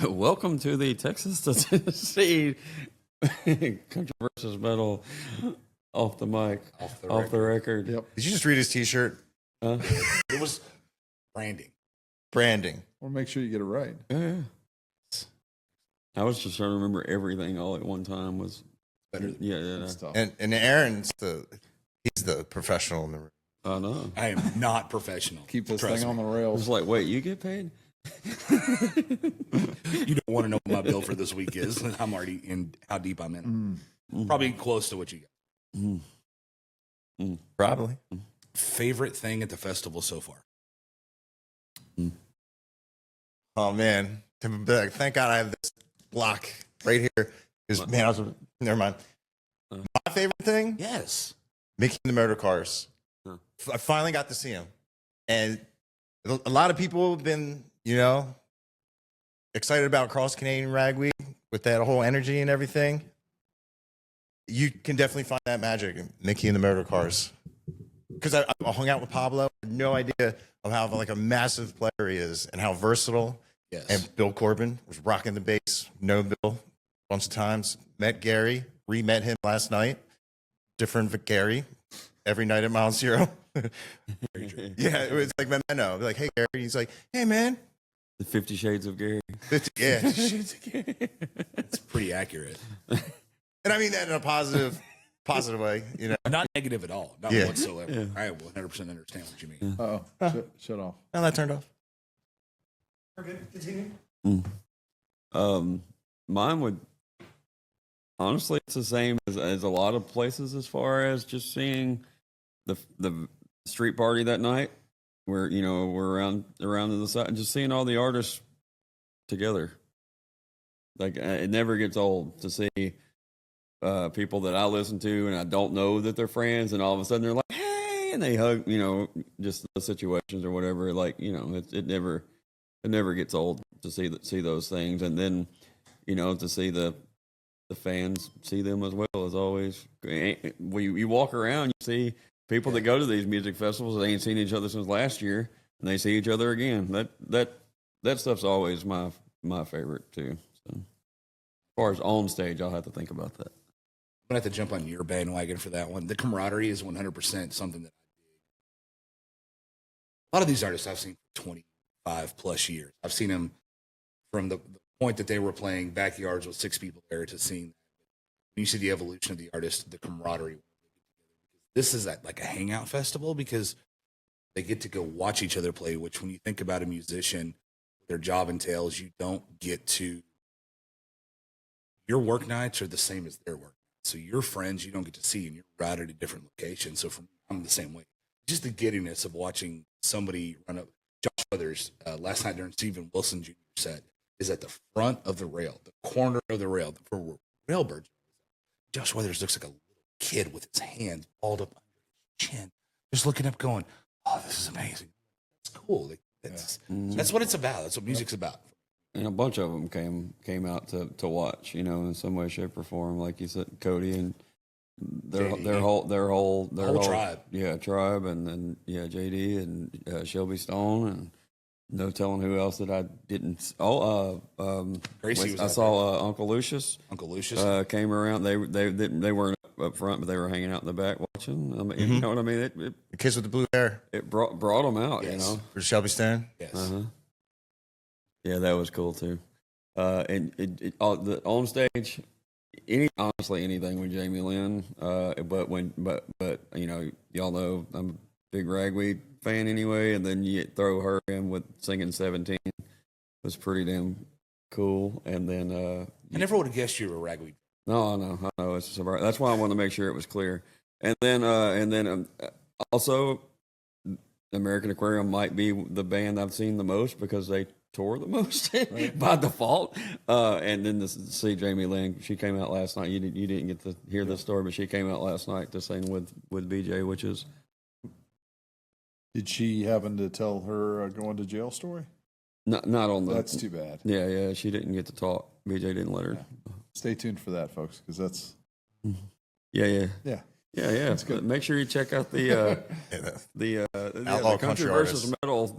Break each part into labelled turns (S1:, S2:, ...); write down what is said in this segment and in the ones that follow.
S1: Welcome to the Texas to Tennessee Country versus Metal off the mic, off the record.
S2: Yep.
S3: Did you just read his T-shirt?
S2: It was branding.
S3: Branding.
S2: Or make sure you get it right.
S1: Yeah. I was just trying to remember everything all at one time. Was
S2: Better
S1: yeah.
S2: stuff.
S3: And Aaron's he's the professional in the room.
S1: I know.
S2: I am not professional.
S1: Oh,
S2: Keep this
S1: Trust
S2: thing on
S1: me.
S2: the
S1: I
S2: rails.
S1: was like, wait, you get paid?
S4: You don't want to know what my bill for this week is. I'm already in how deep I'm in. Probably close to what you got.
S3: Probably.
S4: Favorite thing at the festival so far?
S3: Oh man. To be like, thank God I have this block right here. Because man, never mind. My favorite thing?
S4: Yes.
S3: Mickey and the Motor Cars. I finally got to see him. And a lot of people have been, excited about Cross Canadian Rag Week with that whole energy and everything. You can definitely find that magic in Mickey and the Motor Cars. Because I hung out with Pablo, I had no idea of how like a massive player he is and how versatile.
S4: Yes.
S3: And Bill Corbin was rocking the bass. No Bill, a bunch of times. Met Gary, re-met him last night. Different Gary every night at Mile Zero. Yeah, it was like Memento. Like, hey Gary, he's like, hey man.
S1: The 50 Shades of Gary.
S3: Yeah.
S4: It's pretty accurate.
S3: And I mean that in a positive way,
S4: Not negative at all. Not
S3: Yeah.
S4: whatsoever.
S1: Yeah.
S4: I 100% understand what you mean.
S2: Uh-oh. Shut off.
S3: Now that turned off. We're good. Continue.
S1: Mine would honestly, it's the same as a lot of places as far as just seeing the street party that night where we're around in the side and just seeing all the artists together. Like it never gets old to see people that I listen to and I don't know that they're friends, and all of a sudden they're like, hey, and they hug, just the situations or whatever. Like, it never gets old to see those things. And then, to see the fans see them as well as always. You walk around, you see people that go to these music festivals, they ain't seen each other since last year, and they see each other again. That stuff's always my favorite too. So, as far as on stage, I'll have to think about that.
S4: I'm going to have to jump on your bandwagon for that one. The camaraderie is 100% something that a lot of these artists I've seen for 25 plus years. I've seen them from the point that they were playing backyards with 6 people there to seeing when you see the evolution of the artist, the camaraderie. This is like a hangout festival because they get to go watch each other play, which when you think about a musician, their job entails, you don't get to, your work nights are the same as their work. So your friends you don't get to see, and you're right at a different location. So I'm the same way. Just the giddiness of watching somebody run up. Josh Weathers last night during Stephen Wilson Jr. set is at the front of the rail, the corner of the rail for Railbirds. Josh Weathers looks like a little kid with his hands balled up under his chin, just looking up, going, "Oh, this is amazing. It's cool. That's what it's about. That's what music's about."
S1: And a bunch of them came out to watch, in some way, shape, or form. Like you said, Cody and their whole
S4: tribe.
S1: Yeah, tribe, and then JD and Shelby Stone, and no telling who else that I didn't.
S4: Gracie was
S1: I saw Uncle Lucius.
S4: Uncle Lucius
S1: came around. They weren't up front, but they were hanging out in the back watching. I mean, you know what I mean?
S3: The kids with the blue hair.
S1: It brought them out,
S4: Yes.
S3: For Shelby Stone.
S4: Yes.
S1: Yeah, that was cool too. And the on stage, honestly anything with Jamie Lynn. But y'all know I'm a big Ragweed fan anyway, and then you throw her in with singing 17 was pretty damn cool. And then
S4: I never would have guessed you were a Ragweed.
S1: No, I know it's surprise. That's why I wanted to make sure it was clear. And then also, American Aquarium might be the band I've seen the most because they tour the most by default. And then to see Jamie Lynn, she came out last night. You didn't get to hear this story, but she came out last night to sing with BJ, which is.
S2: Did she happen to tell her going to jail story?
S1: Not on the.
S2: That's too bad.
S1: Yeah, she didn't get to talk. BJ didn't let her.
S2: Yeah. Stay tuned for that, folks, because that's.
S1: Yeah.
S2: Yeah.
S1: That's good. Make sure you check out the
S3: Outlaw
S1: country
S3: country
S1: versus
S3: artists.
S1: metal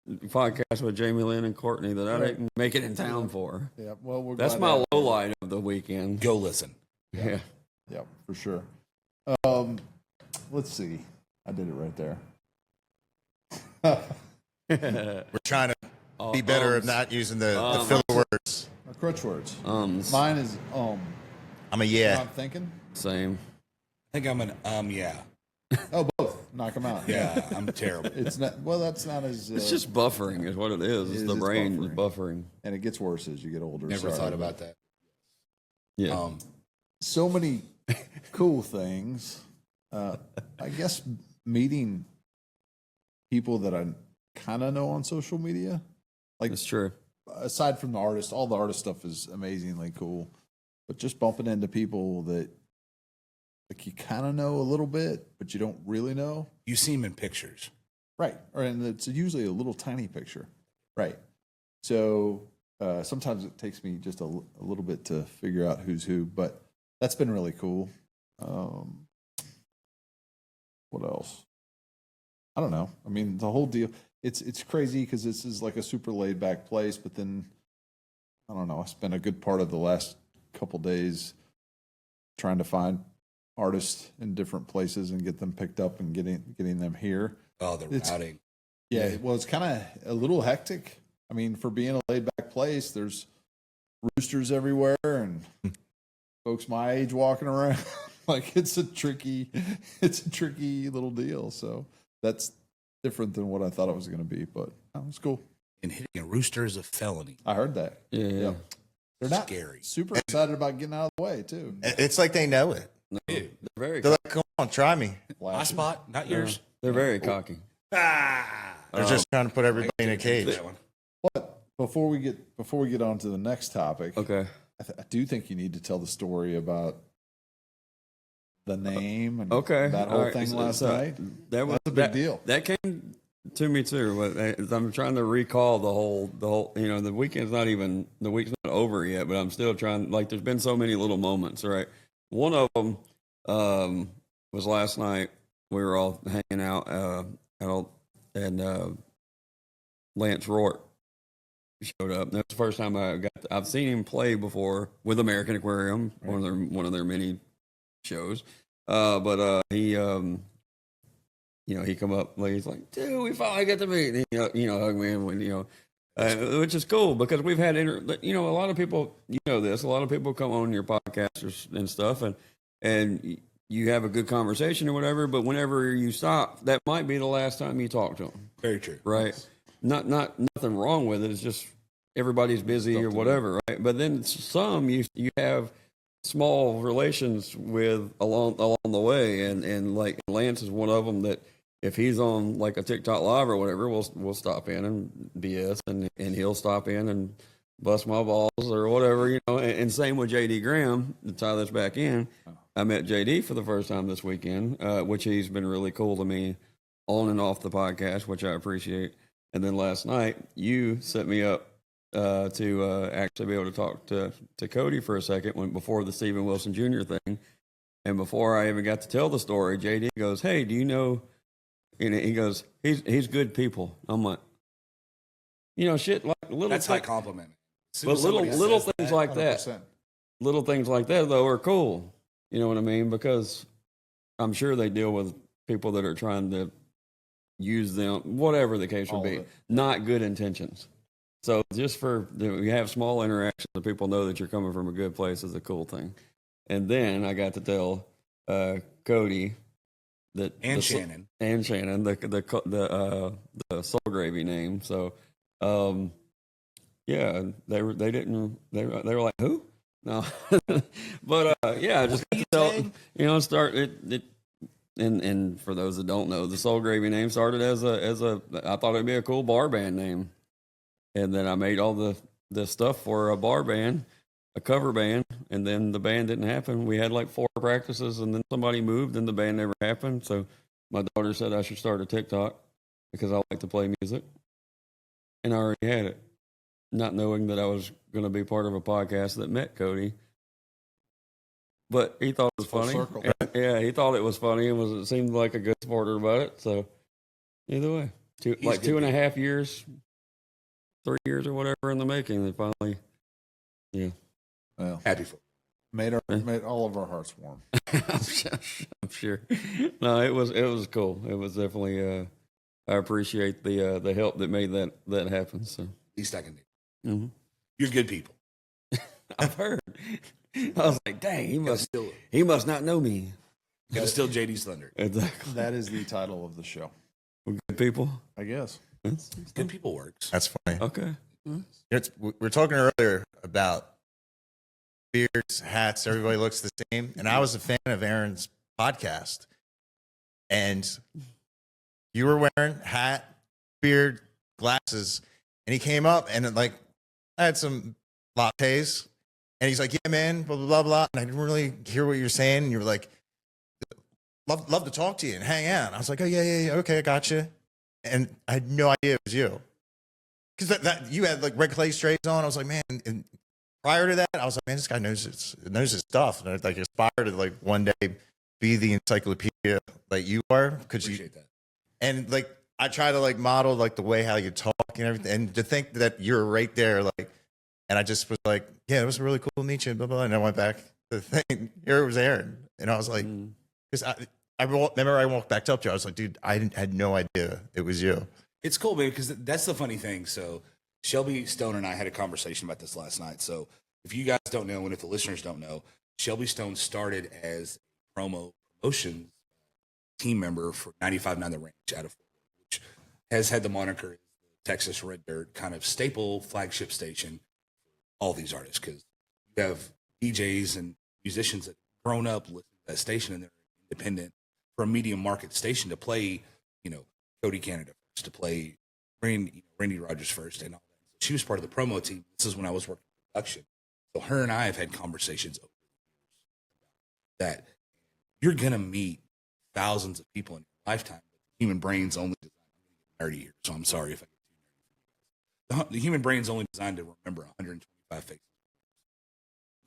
S1: podcast with Jamie Lynn and Courtney that I didn't make it in town for.
S2: Yeah, well, we're
S1: That's
S2: glad
S1: my
S2: to-
S1: low light of the weekend.
S4: Go listen.
S1: Yeah.
S2: Yeah, for sure. Let's see. I did it right there.
S3: We're trying to be better at not using the filler words.
S2: Crutch words.
S1: Ums.
S2: Mine is
S3: I'm a
S2: what
S3: yeah.
S2: I'm thinking.
S1: Same.
S4: I think I'm an yeah.
S2: Oh, both. Knock them out.
S4: Yeah, I'm terrible.
S2: It's not. Well, that's not as.
S1: It's just buffering is what it is. It's
S2: It
S1: the
S2: is, it's
S1: brain is buffering.
S2: and it gets worse as you get older.
S4: Never
S2: Sorry.
S4: thought about that.
S1: Yeah.
S2: So many cool things. I guess meeting people that I kind of know on social media. Like,
S1: It's true.
S2: aside from the artist, all the artist stuff is amazingly cool. But just bumping into people that like you kind of know a little bit, but you don't really know.
S4: You see him in pictures.
S2: Right. And it's usually a little tiny picture. Right. So sometimes it takes me just a little bit to figure out who's who, but that's been really cool. What else? I don't know. I mean, the whole deal, it's crazy because this is like a super laid back place, but then I don't know. I spent a good part of the last couple days trying to find artists in different places and get them picked up and getting them here.
S4: Oh, the
S2: It's-
S4: routing.
S2: Yeah, well, it's kind of a little hectic. I mean, for being a laid back place, there's roosters everywhere and folks my age walking around. Like it's a tricky little deal. So that's different than what I thought it was going to be, but it's cool.
S4: And hitting a rooster is a felony.
S2: I heard that.
S1: Yeah.
S2: They're not
S4: Scary.
S2: super excited about getting out of the way too.
S3: It's like they know it.
S1: No, they're very
S3: They're like, come on, try me.
S4: My spot, not yours.
S1: they're very cocky.
S3: They're just trying to put everybody in a cage.
S4: That one.
S2: But before we get on to the next topic,
S1: Okay.
S2: I do think you need to tell the story about the name and
S1: Okay.
S2: that
S1: All
S2: whole
S1: right.
S2: thing
S1: So-
S2: last
S1: so
S2: night.
S1: That was
S2: That's a big deal.
S1: That came to me too. But I'm trying to recall the whole. You know, the weekend's not even the week's not over yet. But I'm still trying. Like, there's been so many little moments. Right. One of them was last night. We were all hanging out and Lance Rourke showed up. That's the first time I've seen him play before with American Aquarium, one of their many shows. But he he come up, like, he's like, dude, we finally get to meet. And he, hug me, and which is cool because we've had a lot of people, this, a lot of people come on your podcast and stuff, and you have a good conversation or whatever. But whenever you stop, that might be the last time you talk to them.
S4: Very true.
S1: Right. Not nothing wrong with it. It's just everybody's busy or whatever, right? But then some you have small relations with along the way, and like Lance is one of them that if he's on like a TikTok live or whatever, we'll stop in and BS, and he'll stop in and bust my balls or whatever, And same with JD Graham. To tie this back in, I met JD for the first time this weekend, which he's been really cool to me on and off the podcast, which I appreciate. And then last night, you set me up to actually be able to talk to Cody for a second before the Steven Wilson Jr. thing. And before I even got to tell the story, JD goes, "Hey, do you know?" And he goes, "He's good people." I'm like, shit like little.
S4: That's high compliment. As soon
S1: But
S4: as somebody
S1: little
S4: says
S1: things
S4: that,
S1: like that.
S2: 100%.
S1: Little things like that though are cool. You know what I mean? Because I'm sure they deal with people that are trying to use them, whatever the case would
S2: All
S1: be,
S2: of it.
S1: not good intentions. So just you have small interactions that people know that you're coming from a good place is a cool thing. And then I got to tell Cody that
S4: And Shannon.
S1: the Soul Gravy name. So yeah, they were like, who? No, but yeah, I just got to tell start it. And for those that don't know, the Soul Gravy name started as a I thought it'd be a cool bar band name, and then I made all the stuff for a bar band, a cover band, and then the band didn't happen. We had like 4 practices, and then somebody moved, and the band never happened. So my daughter said I should start a TikTok because I like to play music, and I already had it, not knowing that I was going to be part of a podcast that met Cody. But he thought it was
S2: Full
S1: funny.
S2: circle.
S1: Yeah, he thought it was funny and it seemed like a good supporter about it. So either way, Two,
S4: He's
S1: like
S4: good
S1: 2.5 years, 3 years or whatever in the making. They finally, yeah.
S2: Well,
S4: Happy for
S2: made all of our hearts warm.
S1: I'm sure. No, it was cool. It was definitely. I appreciate the help that made that happen. So
S4: least I can do.
S1: mm-hmm.
S4: You're good people.
S1: I've heard. I was like, dang, he must not know me.
S4: Gotta steal JD's thunder.
S1: Exactly.
S2: That is the title of the show,
S1: We're good people.
S2: I guess.
S4: Good people works.
S3: That's funny.
S1: Okay.
S3: We were talking earlier about beards, hats, everybody looks the same. And I was a fan of Aaron's podcast. And you were wearing hat, beard, glasses, and he came up and like I had some lattes. And he's like, yeah, man, blah, blah, blah, blah. And I didn't really hear what you were saying. And you were like, love to talk to you and hang out. And I was like, oh, yeah, okay, I got you. And I had no idea it was you. Because that you had like red clay strays on. I was like, man. And prior to that, I was like, man, this guy knows his stuff. And I like aspired to like one day be the encyclopedia like you are.
S4: Appreciate that.
S3: And like I try to like model like the way how you talk and everything. And to think that you're right there, like, and I just was like, yeah, it was really cool to meet you, blah, blah. And I went back to the thing. Here it was Aaron. And I was like, because I remember I walked back up to you. I was like, dude, had no idea it was you.
S4: It's cool, baby, because that's the funny thing. So Shelby Stone and I had a conversation about this last night. So if you guys don't know, and if the listeners don't know, Shelby Stone started as a promotions team member for 95.9 The Ranch out of Florida, which has had the moniker Texas Red Dirt, kind of staple flagship station for all these artists, because you have DJs and musicians that have grown up listening to that station and they're independent for a medium market station to play, Cody Canada first, to play Randy Rogers first and all that. She was part of the promo team. This is when I was working in production. So her and I have had conversations over that you're going to meet thousands of people in your lifetime. The human brain's only designed, I'm nerdy here, so I'm sorry if I get too nerdy. The human brain's only designed to remember 125 faces.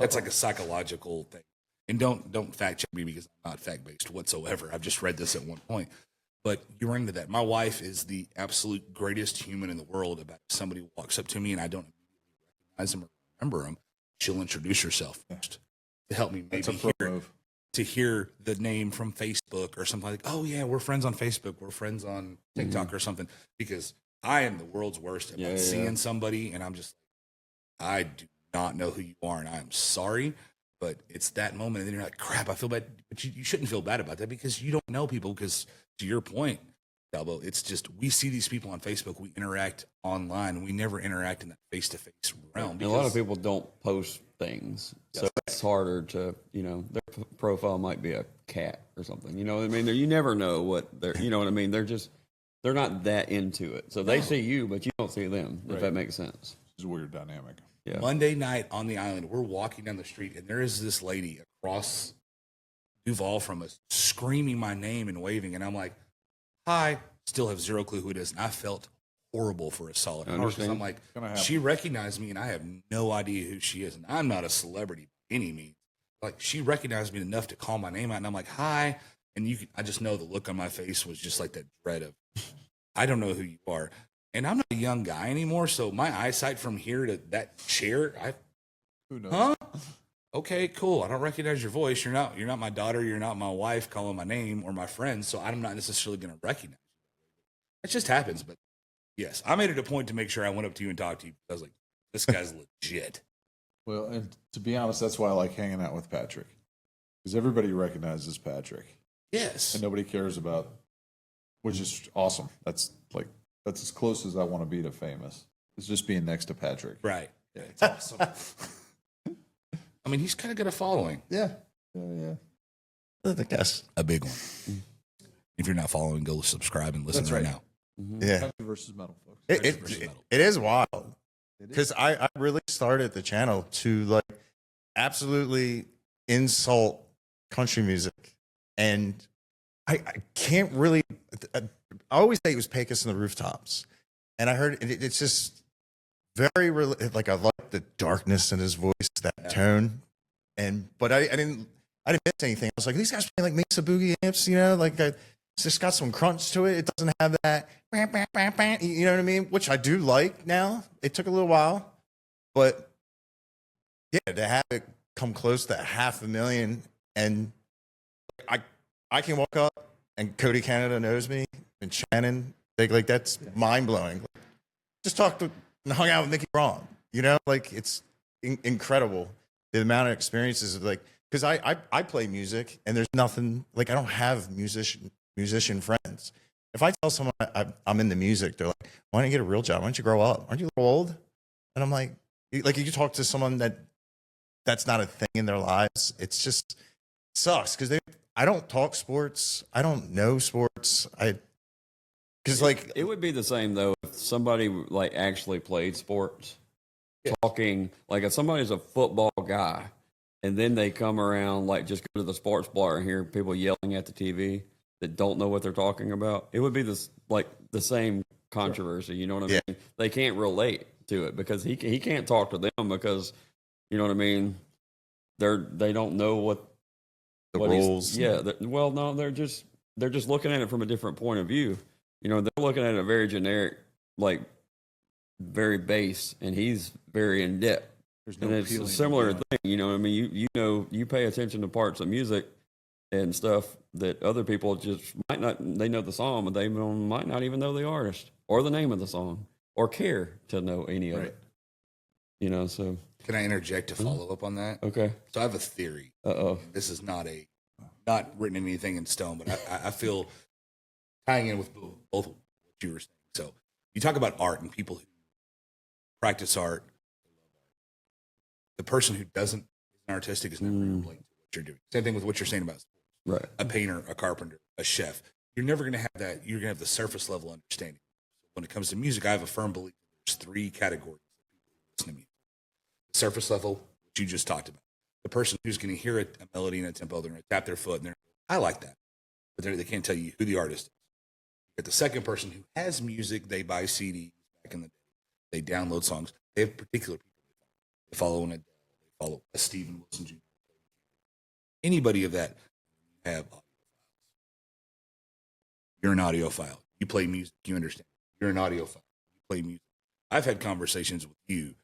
S4: That's like a psychological thing. And don't fact check me because I'm not fact based whatsoever. I've just read this at one point. But you're into that. My wife is the absolute greatest human in the world. About if somebody walks up to me and I don't recognize them or remember them, she'll introduce herself first to help me maybe hear the name from Facebook or something like, oh yeah, we're friends on Facebook, we're friends on TikTok or something. Because I am the world's worst about seeing somebody and I'm just, I do not know who you are and I am sorry. But it's that moment, and then you're like, crap, I feel bad. But you shouldn't feel bad about that because you don't know people. Because to your point, Dalbo, it's just we see these people on Facebook, we interact online, we never interact in that face-to-face realm.
S1: A lot of people don't post things, so it's harder to, their profile might be a cat or something. You know what I mean? You never know what they're, you know what I mean? They're not that into it. So they see you, but you don't see them, if that makes sense.
S2: It's a weird dynamic.
S1: Yeah.
S4: Monday night on the island, we're walking down the street, and there is this lady across Duval from us screaming my name and waving, and I'm like, hi. Still have zero clue who it is, and I felt horrible for a solid hour because I'm like, she recognized me, and I have no idea who she is, and I'm not a celebrity by any means. Like, she recognized me enough to call my name out, and I'm like, hi, and I just know the look on my face was just like that dread of, I don't know who you are. And I'm not a young guy anymore, so my eyesight from here to that chair,
S2: Who knows?
S4: huh? Okay, cool. I don't recognize your voice. You're not my daughter. You're not my wife calling my name or my friend, so I'm not necessarily going to recognize you. It just happens. But yes, I made it a point to make sure I went up to you and talked to you. I was like, this guy's legit.
S2: Well, and to be honest, that's why I like hanging out with Patrick. Because everybody recognizes Patrick.
S4: Yes.
S2: And nobody cares about, which is awesome. That's as close as I want to be to famous. It's just being next to Patrick.
S4: Right.
S2: Yeah, it's awesome.
S4: I mean, he's kind of got a following.
S2: Yeah.
S3: I guess.
S4: A big one. If you're not following, go subscribe and listen right now.
S3: Yeah.
S2: Country versus metal, folks.
S3: It is wild. Because I really started the channel to like absolutely insult country music. And I can't really, I always say it was Pecos and the Rooftops. And I heard it's just very, like I like the darkness in his voice, that tone. But I didn't miss anything. I was like, these guys playing like Mesa Boogie amps, like just got some crunch to it. It doesn't have that, you know what I mean? Which I do like now. It took a little while, but yeah, to have it come close to 500,000, and I can walk up and Cody Canada knows me and Shannon, like that's mind blowing. Just talked to and hung out with Mickey Braun, you know, like it's incredible the amount of experiences of like, because I play music and there's nothing like I don't have musician friends. If I tell someone I'm in the music, they're like, "Why don't you get a real job? Why don't you grow up? Aren't you a little old?" And I'm like you talk to someone that's not a thing in their lives. It's just sucks because I don't talk sports. I don't know sports. Because like
S1: it would be the same though if somebody like actually played sports. Talking like if somebody's a football guy, and then they come around like just go to the sports bar and hear people yelling at the TV that don't know what they're talking about. It would be this like the same controversy. You know what I mean? They can't relate to it because he can't talk to them because you know what I mean. They don't know what
S3: the
S1: what
S3: rules.
S1: Well, no, they're just looking at it from a different point of view. You know, they're looking at it very generic, like very base, and he's very in depth.
S2: There's no
S1: and it's a
S2: appealing
S1: similar
S2: to
S1: thing, you know what I mean? You know, you pay attention to parts of music and stuff that other people just might not, they know the song, but they might not even know the artist or the name of the song or care to know any of it. You know, so.
S4: Can I interject to follow up on that?
S1: Okay.
S4: So I have a theory. This is not written anything in stone, but I feel tying in with both what you were saying. So you talk about art and people who practice art. The person who isn't artistic is never going to relate to what you're doing. Same thing with what you're saying about sports. A painter, a carpenter, a chef. You're never going to have that. You're going to have the surface level understanding. When it comes to music, I have a firm belief there's 3 categories of people who listen to music. The surface level, which you just talked about. The person who's going to hear a melody and a tempo, they're going to tap their foot, and I like that. But they can't tell you who the artist is. But the second person who has music, they buy CDs back in the day. They download songs. They have particular people they follow an Adele, they follow a Stephen Wilson Jr. Anybody of that have audio files. You're an audiophile. You play music, you understand. You're an audiophile. You play music. I've had conversations with you.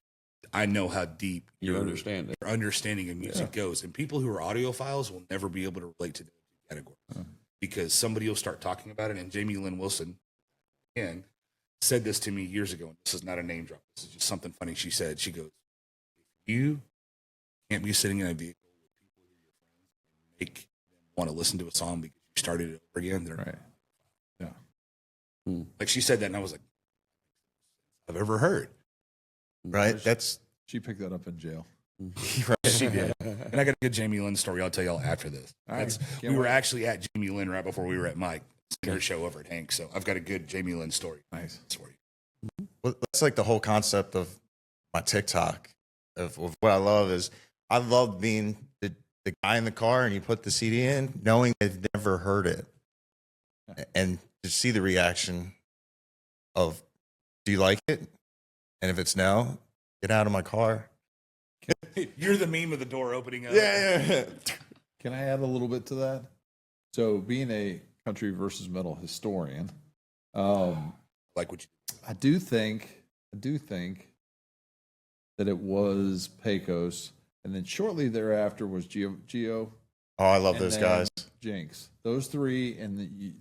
S4: I know how deep your understanding of music goes. And people who are audiophiles will never be able to relate to that category because somebody will start talking about it. And Jamie Lynn Wilson, again, said this to me years ago. And this is not a name drop. This is just something funny she said. She goes, you can't be sitting in a vehicle with people who are your friends and make them want to listen to a song because you started it over again. They're like she said that, and I was like, I've ever heard. Right?
S2: She picked that up in jail.
S4: She did. And I got a good Jamie Lynn story I'll tell y'all after this. We were actually at Jamie Lynn right before we were at Mike. Her show over at Hank. So I've got a good Jamie Lynn story.
S2: Nice.
S3: Well, that's like the whole concept of my TikTok. Of what I love is I love being the guy in the car and you put the CD in knowing they've never heard it. And to see the reaction of, do you like it? And if it's no, get out of my car.
S4: You're the meme of the door opening up.
S2: Yeah. Can I add a little bit to that? So being a country versus metal historian,
S4: like what
S2: I do think that it was Pecos, and then shortly thereafter was Geo.
S3: Oh, I love those guys.
S2: Jinx. Those 3, and you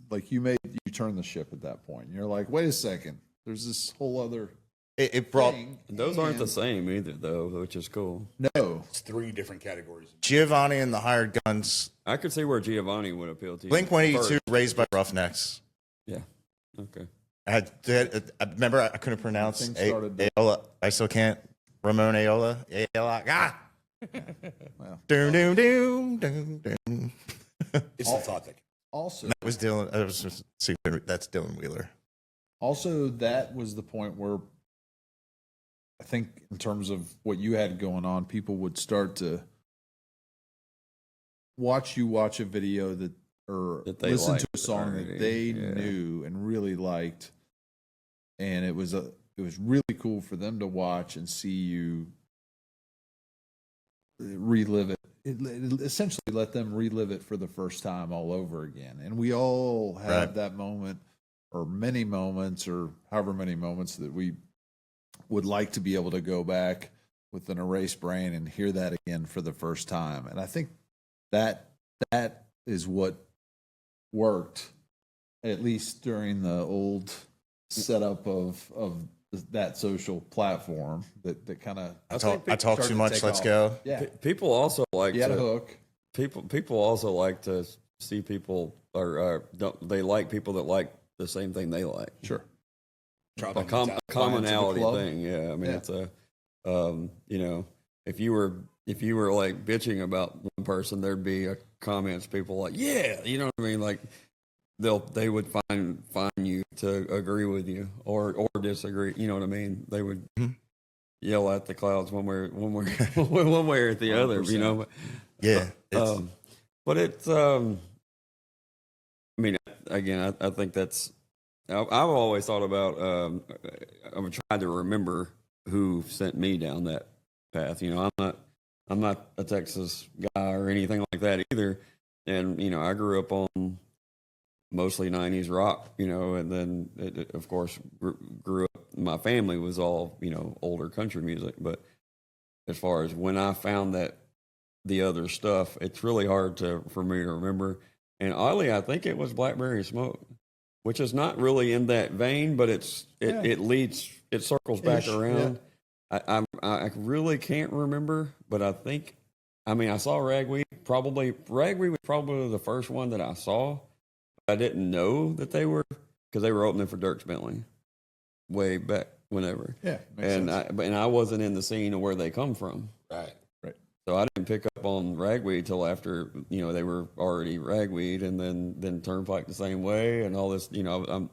S2: turned the ship at that point. You're like, wait a second. There's this whole other.
S3: It brought
S1: those aren't the same either, though, which is cool.
S2: No,
S4: it's 3 different categories.
S3: Giovanni and the Hired Guns.
S1: I could see where Giovanni would appeal to you.
S3: Blink-182, Raised by Roughnecks.
S1: Yeah. Okay.
S3: I remember I couldn't pronounce Aola. I still can't. Ramon Aola.
S2: Well,
S3: doom doom doom doom doom.
S4: It's the thought that.
S2: Also,
S3: that was Dylan. That's Dylan Wheeler.
S2: Also, that was the point where I think, in terms of what you had going on, people would start to watch a video that listen to a song that they knew and really liked, and it was really cool for them to watch and see you relive it it essentially let them relive it for the first time all over again. And we all have
S3: Right.
S2: that moment, or many moments, or however many moments that we would like to be able to go back with an erased brain and hear that again for the first time. And I think that is what worked, at least during the old setup of that social platform that kind of
S3: I
S2: started
S3: talk too
S2: to
S3: much.
S2: take
S3: Let's
S2: off.
S3: go.
S2: Yeah,
S1: People also like
S2: you had a
S1: to
S2: hook.
S1: people also like to see people, or they like people that like the same thing they like.
S2: Sure.
S1: A commonality
S2: club.
S1: thing. Yeah, I mean,
S2: Yeah.
S1: it's a you know, if you were like bitching about one person, there'd be comments, people like, yeah, you know what I mean, like they would find you to agree with you or disagree, you know what I mean. They would yell at the clouds one way one way or the other, you know.
S3: Yeah. It's,
S1: But it's I mean, again, I think that's, I've always thought about, I'm trying to remember who sent me down that path. You know, I'm not a Texas guy or anything like that either. And, you know, I grew up on mostly 90s rock, you know, and then of course grew up, my family was all, you know, older country music. But as far as when I found that the other stuff, it's really hard for me to remember. And oddly, I think it was Blackberry Smoke, which is not really in that vein, but it circles back
S2: Ish,
S1: around. I really can't remember, but I think, I mean, I saw Ragweed was probably the first one that I saw. I didn't know that they were, because they were opening for Dierks Bentley way back whenever.
S2: Yeah, makes sense.
S1: I wasn't in the scene of where they come from.
S4: Right.
S1: So I didn't pick up on Ragweed till after, you know, they were already Ragweed, and then Turnpike the same way, and all this. You know,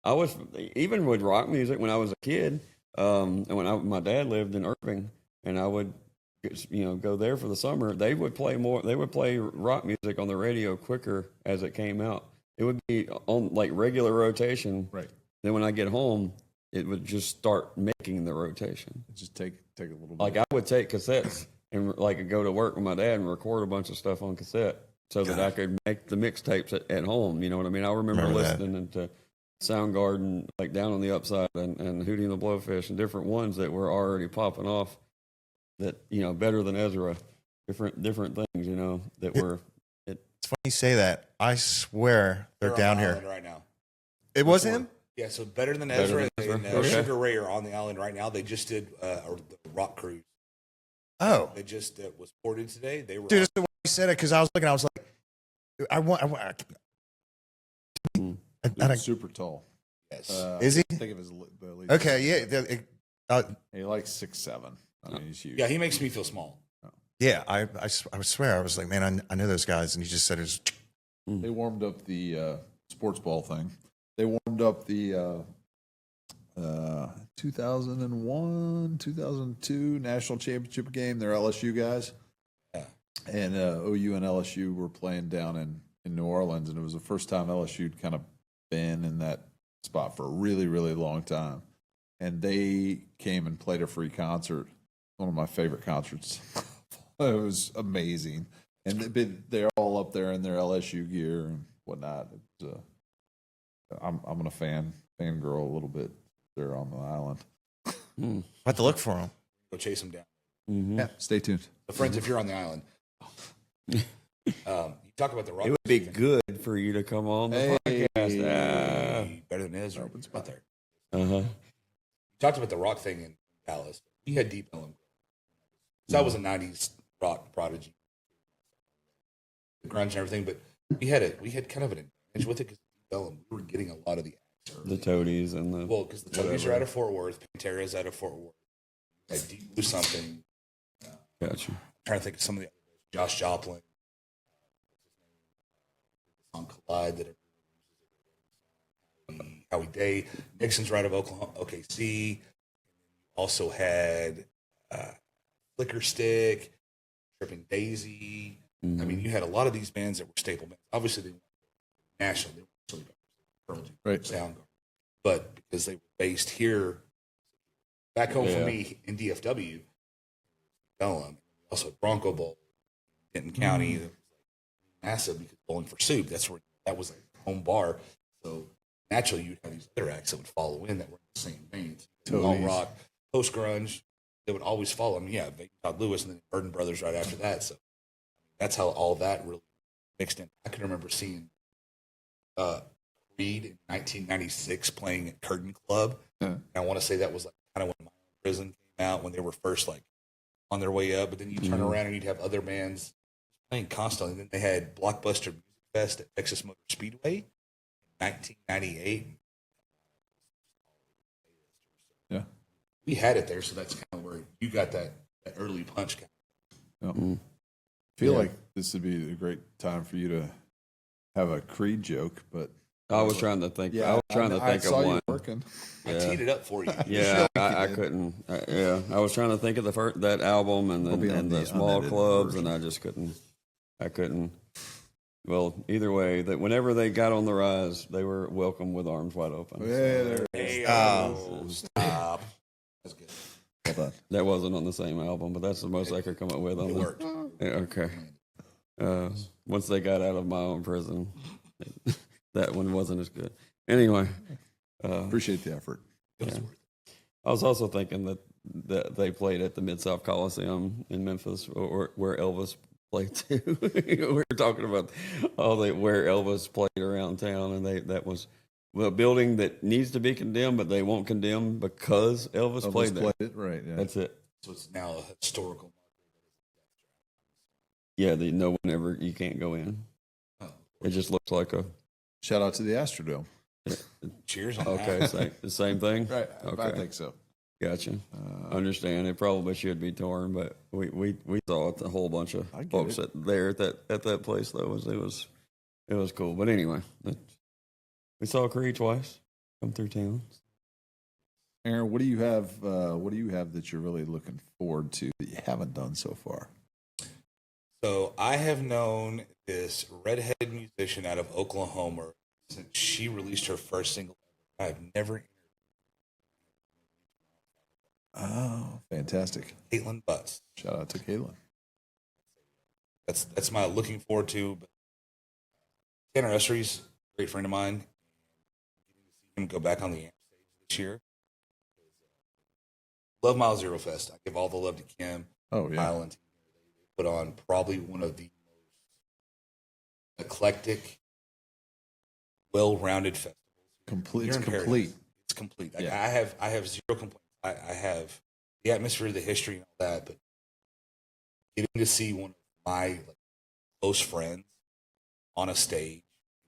S1: I was, even with rock music when I was a kid, and when my dad lived in Irving, and I would, you know, go there for the summer. They would play rock music on the radio quicker as it came out. It would be on like regular rotation.
S2: Right.
S1: Then when I get home, it would just start making the rotation.
S2: Just take a little bit.
S1: Like I would take cassettes and like go to work with my dad and record a bunch of stuff on cassette so that I could make the mixtapes at home. You know what I mean? I remember listening to Soundgarden, like Down on the Upside and Hootie and the Blowfish, and different ones that were already popping off that, you know, Better Than Ezra, different things, you know, that were.
S3: it's funny you say that. I swear they're
S4: on
S3: down
S4: the
S3: here.
S4: island right now.
S3: It was him?
S4: Yeah, so Better Than
S1: Better
S4: Ezra
S1: Than Ezra.
S4: and
S1: Okay.
S4: Sugar Ray are on the island right now. They just did the rock cruise.
S3: Oh.
S4: They just was ported today. They were
S3: Dude, that's the way you said it, because I was looking, I was like, I
S2: Dude's super tall.
S4: yes.
S3: Is he?
S2: Think of his the lead.
S3: Okay, yeah.
S2: He likes 6'7". I mean, he's huge.
S4: yeah, he makes me feel small.
S3: Yeah, I swear, I was like, man, I know those guys, and you just said it was.
S2: They warmed up the sports ball thing. They warmed up the 2001, 2002 national championship game. They're LSU guys.
S4: Yeah.
S2: And OU and LSU were playing down in New Orleans, and it was the first time LSU'd kind of been in that spot for a really, really long time. And they came and played a free concert, one of my favorite concerts. It was amazing. And they're all up there in their LSU gear and whatnot. It's, I'm gonna fangirl a little bit there on the island.
S3: I have to look for him.
S4: Go chase him down.
S1: Mm-hmm.
S2: Yeah, stay tuned.
S4: So friends, if you're on the island, you talk about the rock.
S1: It would be
S4: music
S1: good for you to come on the
S2: Hey.
S1: podcast.
S4: and Better Than Ezra. Out there.
S1: Uh-huh.
S4: You talked about the rock thing in Dallas. We had Deep Ellum. So I was a '90s rock prodigy, grunge and everything, but we had kind of an advantage with it because Deep Ellum, we were getting a lot of the acts early.
S1: The Toadies and the
S4: Well, because the Toadies are out of Fort Worth, Pantera's out of Fort Worth. Like Deep Blue something.
S1: gotcha.
S4: I'm trying to think of some of the others. Josh Joplin. On Collide that Howie Day. Nixon's right of Oklahoma, OKC. Also had Flicker Stick, Tripping Daisy. I mean, you had a lot of these bands that were staple bands. Obviously, they were national. They were Pearl Jam,
S2: Right.
S4: Soundgarden. But because they were based here, back home for
S1: Yeah.
S4: me in DFW, also had Bronco Bowl, Denton County. That was massive because Bowling for Soup. That was like home bar. So naturally, you'd have these other acts that would follow in that were in the same veins. All rock, post grunge. They would always follow. I mean, yeah, Todd Lewis and then Burden Brothers right after that. So that's how all that really mixed in. I can remember seeing Creed in 1996 playing at Curtain Club. And I want to say that was like kind of when My Own Prison came out, when they were first like on their way up. But then you turn around and you'd have other bands playing constantly. And then they had Blockbuster Music Fest at Texas Motor Speedway in 1998.
S2: Yeah.
S4: We had it there, so that's kind of where you got that early punch.
S2: I feel like this would be a great time for you to have a Creed joke, but
S1: I was trying to think.
S2: yeah,
S1: I was trying to think
S2: saw
S1: of
S2: you
S1: one.
S2: working.
S4: I teed it up for you.
S1: Yeah, I couldn't. Yeah, I was trying to think of that album and
S2: It'll be on
S1: the
S2: the
S1: small
S2: unedited
S1: clubs,
S2: version.
S1: and I just couldn't. I couldn't. Well, either way, that whenever they got on the rise, they were welcome with arms wide open.
S2: Yeah,
S1: So
S2: there it
S4: Hey,
S2: is.
S4: stop. That's good.
S2: Hold on.
S1: that wasn't on the same album, but that's the most I could come up with on
S4: It
S1: that.
S4: worked.
S1: Yeah, okay. Once they got out of My Own Prison, that one wasn't as good. Anyway,
S2: Appreciate the effort.
S1: I was also thinking that they played at the Mid-South Coliseum in Memphis, or where Elvis played too. We were talking about where Elvis played around town, and that was a building that needs to be condemned, but they won't condemn because Elvis played there.
S2: Played it, right? Yeah.
S1: That's it.
S4: So it's now a historical.
S1: Yeah, you can't go in.
S4: Oh.
S1: It just looks like a
S2: Shout out to the Astrodome.
S4: Cheers on
S1: okay,
S4: that.
S1: the same thing.
S2: Right. I
S1: Okay.
S2: think so.
S1: Gotcha. Understand. It probably should be torn, but we saw it, a whole bunch of
S2: I get
S1: folks
S2: it.
S1: there at that place. Though it was cool. But anyway, we saw Creed twice come through town.
S2: Aaron, what do you have? What do you have that you're really looking forward to that you haven't done so far?
S4: So I have known this redheaded musician out of Oklahoma since she released her first single. I've never
S2: Oh, fantastic!
S4: Caitlin Butts.
S2: Shout out to Caitlin.
S4: That's my looking forward to. But Tanner Usry's a great friend of mine. Getting to see him go back on the amp stage this year. Love Mile Zero Fest. I give all the love to Kim.
S2: Oh yeah.
S4: Kyle and Tina. They put on probably one of the most eclectic, well-rounded festivals.
S2: Complete.
S4: You're
S2: It's
S4: in paradise.
S2: complete.
S4: It's complete. Like,
S2: Yeah.
S4: I have zero complaints. I have the atmosphere, the history, and all that, but getting to see one of my close friends on a stage,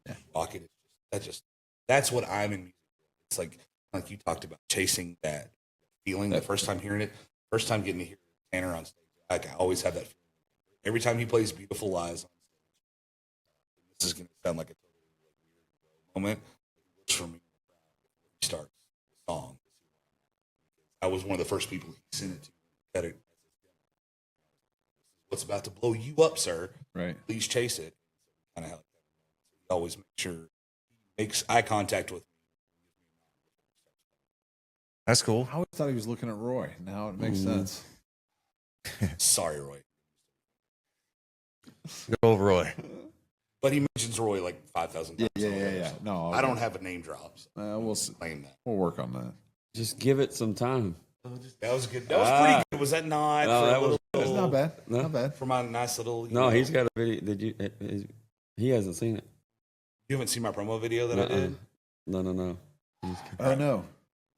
S2: Yeah.
S4: rocking it, that's what I'm in music. It's like you talked about, chasing that feeling. The first time hearing it, first time getting to hear Tanner on stage, like I always have that feeling. Every time he plays Beautiful Lies on stage, this is going to sound like a totally weird moment. It works for me when he starts the song. I was one of the first people he sent it to. Had it. What's about to blow you up, sir?
S2: Right.
S4: Please chase it. Kind of how he always makes sure he makes eye contact with me.
S3: That's cool.
S2: I always thought he was looking at Roy. Now it makes sense.
S4: Sorry, Roy.
S3: Good old Roy.
S4: But he mentions Roy like 5,000 times.
S2: Yeah. No,
S4: I don't have a name drop. So
S2: We'll
S4: claim that.
S2: we'll work on that.
S1: Just give it some time.
S4: That was good. That was pretty good. Was that not?
S1: No,
S4: for a
S1: that was-
S4: little-
S2: It's not bad.
S1: No.
S2: Not bad.
S4: For my nice little.
S1: No, he's got a video. Did you? He hasn't seen it.
S4: You haven't seen my promo video that I did.
S1: No.
S2: Oh no,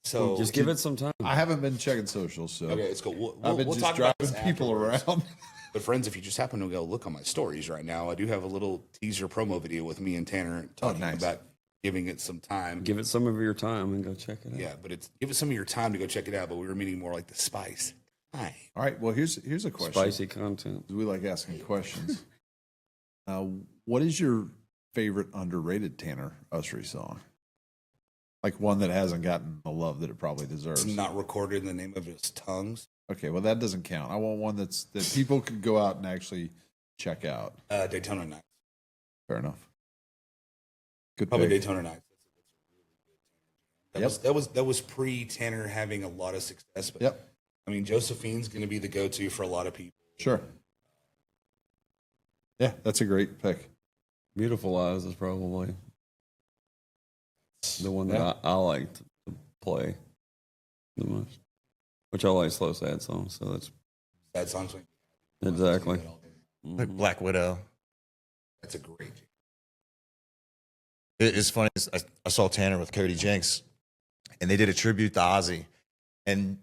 S4: So
S1: Just give it some time.
S2: I haven't been checking socials, so
S4: Okay, it's cool.
S2: I've been
S4: We'll
S2: just
S4: talk about
S2: driving
S4: this
S2: people
S4: afterwards.
S2: around.
S4: But friends, if you just happen to go look on my stories right now, I do have a little teaser promo video with me and Tanner talking
S2: nice.
S4: about giving it some time.
S1: Give it some of your time and go check it out.
S4: Yeah, but give it some of your time to go check it out. But we were meaning more like the spice. Hi.
S2: All right. Well, here's a question.
S1: Spicy content.
S2: We like asking questions. What is your favorite underrated Tanner Usry song? Like one that hasn't gotten the love that it probably deserves.
S4: It's not recorded in the name of his tongues.
S2: Okay, well that doesn't count. I want one that people could go out and actually check out.
S4: Daytona Nights.
S2: Fair enough. Good
S4: Probably
S2: pick.
S4: Daytona Nights.
S2: Yep.
S4: That was pre Tanner having a lot of success. But
S2: Yep.
S4: I mean, Josephine's going to be the go to for a lot of people.
S2: Sure. Yeah, that's a great pick.
S1: Beautiful Eyes is probably the one that
S2: Yeah.
S1: I like to play the most. Which I like slow sad songs, so that's
S4: Sad songs. Like,
S1: exactly.
S3: Like
S1: Mhm.
S3: Black Widow.
S4: That's a great.
S3: It's funny. I saw Tanner with Cody Jenks, and they did a tribute to Ozzy. And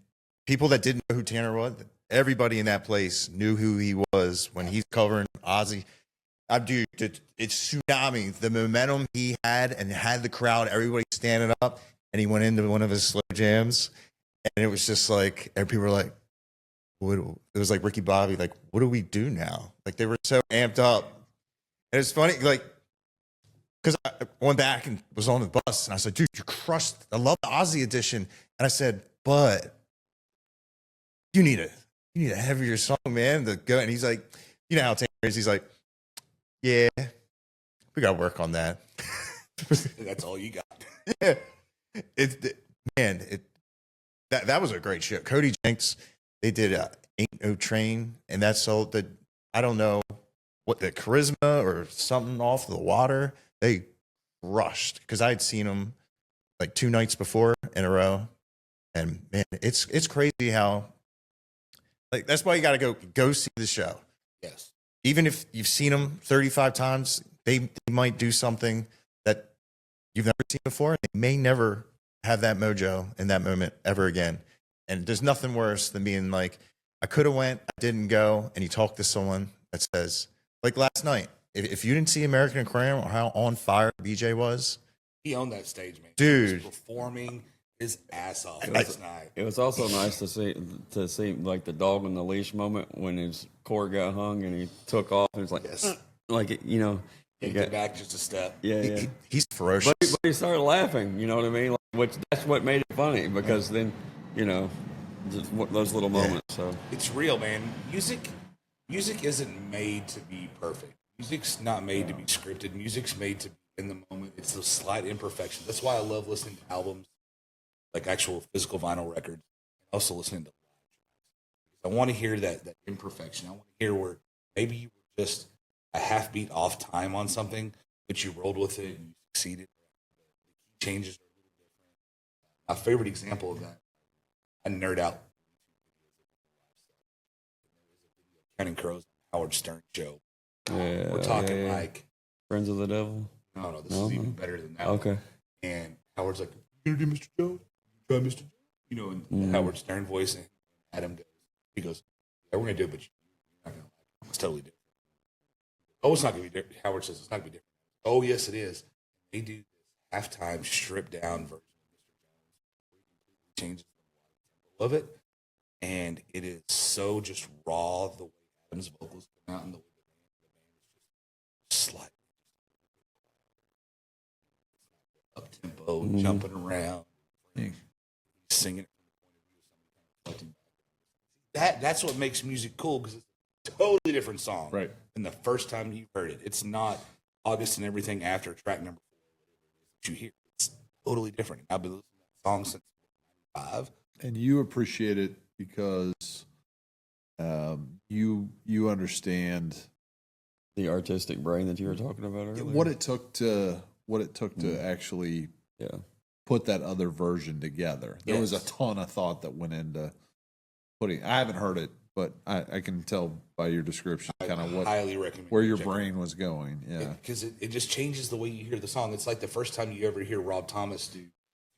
S3: people that didn't know who Tanner was, everybody in that place knew who he was when he's covering Ozzy. Dude, it's tsunami. The momentum he had and had the crowd, everybody standing up, and he went into one of his slow jams, and it was just like, and people were like, "What?" It was like Ricky Bobby, like, "What do we do now?" Like they were so amped up, and it's funny, like, because I went back and was on the bus, and I said, "Dude, you crushed. I love the Ozzy edition," and I said, "But you need a heavier song, man, to go." And he's like, "You know how Tanner is." He's like, "Yeah, we got to work on that."
S4: That's all you got.
S3: Yeah, that was a great show. Cody Jenks, they did "Ain't No Train," and that's so that I don't know what the charisma or something off the water. They rushed because I had seen them like 2 nights before in a row, and man, it's crazy how like that's why you got to go see the show.
S4: Yes.
S3: Even if you've seen them 35 times, they might do something that you've never seen before. They may never have that mojo in that moment ever again. And there's nothing worse than being like, I could have went, I didn't go, and you talk to someone that says, like last night, if you didn't see American Aquarium or how on fire BJ was,
S4: He owned that stage, man.
S3: Dude.
S4: He was performing his ass off
S3: Like-
S4: last night.
S1: It was also nice to see like the dog on the leash moment when his cord got hung and he took off and it's like
S4: Yes.
S1: like it, you know, he
S4: Take
S1: got,
S4: it back just a step.
S1: yeah.
S3: he's ferocious.
S1: But he started laughing, you know what I mean? Like, which that's what made it funny because then, you know, just those little moments. So
S4: It's real, man. Music isn't made to be perfect. Music's not made to be scripted. Music's made to be in the moment. It's those slight imperfections. That's why I love listening to albums, like actual physical vinyl records. Also listening to live tracks. I want to hear that imperfection. I want to hear where maybe you were just a half beat off time on something, but you rolled with it and you succeeded. The key changes are a little different. My favorite example of that, I nerd out. Counting Crows on Howard Stern show.
S1: yeah,
S4: We're talking
S1: yeah.
S4: like,
S1: Friends of the Devil.
S4: no, this
S1: No,
S4: is
S1: no.
S4: even better than that.
S1: Okay.
S4: And Howard's like, "You gonna do Mr. Jones? Try Mr. Jones?" You know, in the Howard Stern voice, and Adam goes, he goes, "Yeah, we're gonna do it, but you're not gonna like it. It's totally different." Oh, it's not gonna be different. Howard says it's not gonna be different. Oh, yes, it is. They do this halftime stripped down version of Mr. Jones, where he completely changes the tempo of it, and it is so just raw the way Adam's vocals come out and the way the band is just slightly up tempo, jumping around, singing it from the point of view of somebody kind of reflecting back. That's what makes music cool because it's a totally different song
S2: Right.
S4: than the first time you heard it. It's not August and Everything after track number 4 that you hear. It's totally different. I've been listening to that song since 95.
S2: And you appreciate it because you understand
S1: The artistic brain that you were talking about earlier.
S2: what it took to actually
S1: Yeah.
S2: put that other version together. There was a
S4: Yes.
S2: ton of thought that went into putting. I haven't heard it, but I can tell by your description kind of what
S4: highly recommend
S2: where
S4: you
S2: your
S4: check it
S2: brain was going. Yeah,
S4: because it just changes the way you hear the song. It's like the first time you ever hear Rob Thomas do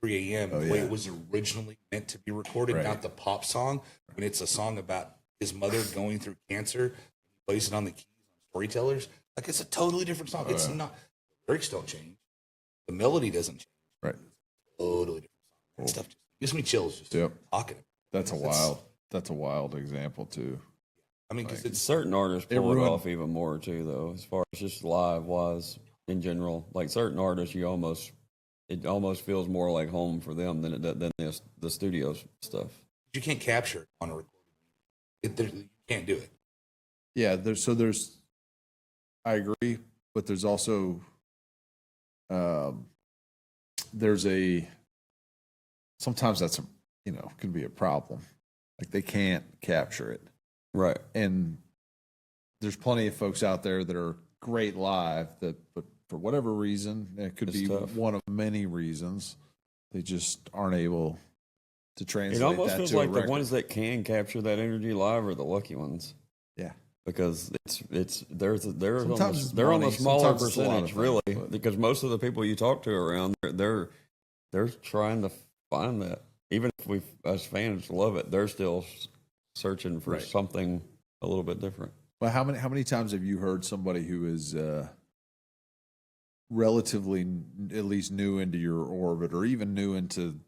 S4: 3 a.m.
S2: Oh,
S4: the way
S2: yeah.
S4: it was originally meant to be recorded,
S2: Right.
S4: not the pop song. When it's a song about his mother going through cancer, he plays it on the keys on Storytellers. Like it's a totally different song. It's not. The lyrics don't change. The melody doesn't change.
S2: right.
S4: Totally different song. That stuff just gives me chills just
S2: Yep.
S4: talking.
S2: That's a wild example too.
S4: I mean, because it's
S1: Certain artists
S2: It
S1: pull it
S2: ruined-
S1: off even more too, though. As far as just live wise, in general, like certain artists, it almost feels more like home for them than the studio stuff.
S4: you can't capture it on a recording. You can't do it.
S2: Yeah, there's I agree, but there's also there's a sometimes that's can be a problem. Like they can't capture it.
S1: Right.
S2: And there's plenty of folks out there that are great live but for whatever reason, it could
S1: It's
S2: be
S1: tough.
S2: one of many reasons, they just aren't able to translate
S1: It almost
S2: that
S1: feels
S2: to a
S1: like the
S2: record.
S1: ones that can capture that energy live are the lucky ones.
S2: Yeah.
S1: Because they're
S2: Sometimes it's
S1: on the
S2: money,
S1: smaller
S2: sometimes it's a lot of
S1: percentage,
S2: things,
S1: really,
S2: but-
S1: because most of the people you talk to around they're trying to find that. Even if we as fans love it, they're still searching for
S2: Right.
S1: something a little bit different.
S2: Well, how many times have you heard somebody who is relatively at least new into your orbit or even new into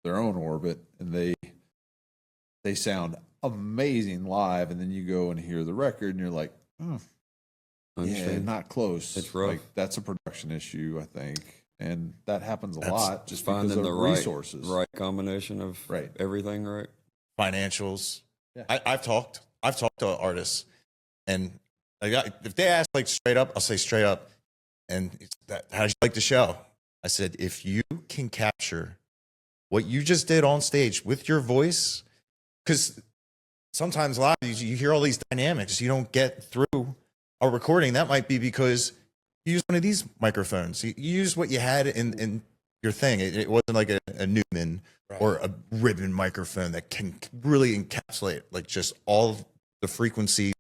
S2: their own orbit, and they sound amazing live, and then you go and hear the record, and you're like, oh, yeah,
S1: Understand?
S2: not close.
S1: It's rough.
S2: Like that's a production issue, I think, and that happens a
S3: That's
S2: lot just because
S1: Finding
S2: of
S1: the
S2: resources.
S1: right combination of
S2: Right.
S1: everything, right?
S3: Financials.
S2: Yeah.
S3: I've talked to artists, and if they ask like straight up, I'll say straight up. And how'd you like the show? I said, if you can capture what you just did on stage with your voice, because sometimes live you hear all these dynamics you don't get through a recording. That might be because you use one of these microphones. You use what you had in your thing. It wasn't like a Newman or a ribbon microphone that can really encapsulate like just all the frequencies,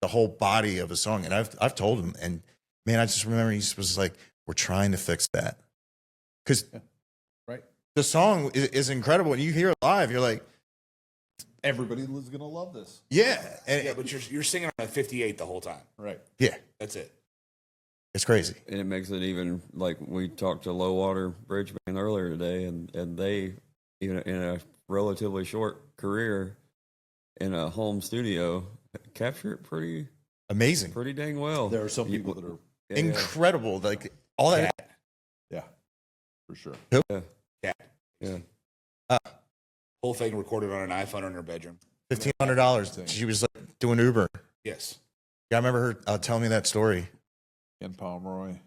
S3: the whole body of a song. And I've told him, and man, I just remember he was like, we're trying to fix that. Because
S2: Right.
S3: the song is incredible. When you hear it live, you're like,
S2: Everybody is going to love this.
S3: yeah. And
S4: Yeah, but you're singing on a 58 the whole time.
S2: Right.
S3: yeah,
S4: That's it.
S3: it's crazy.
S1: And it makes it even like we talked to Low Water Bridge Band earlier today, and they, you know, in a relatively short career in a home studio, capture it pretty
S3: Amazing.
S1: dang well.
S2: There are some people that are,
S1: Yeah,
S3: Incredible. Like all that.
S2: yeah, for sure.
S1: yeah,
S4: Cat.
S1: yeah.
S4: Whole thing recorded on an iPhone in her bedroom.
S3: $1,500. She was like doing Uber.
S4: Yes.
S3: Yeah, I remember her telling me that story.
S2: Ken Pomeroy.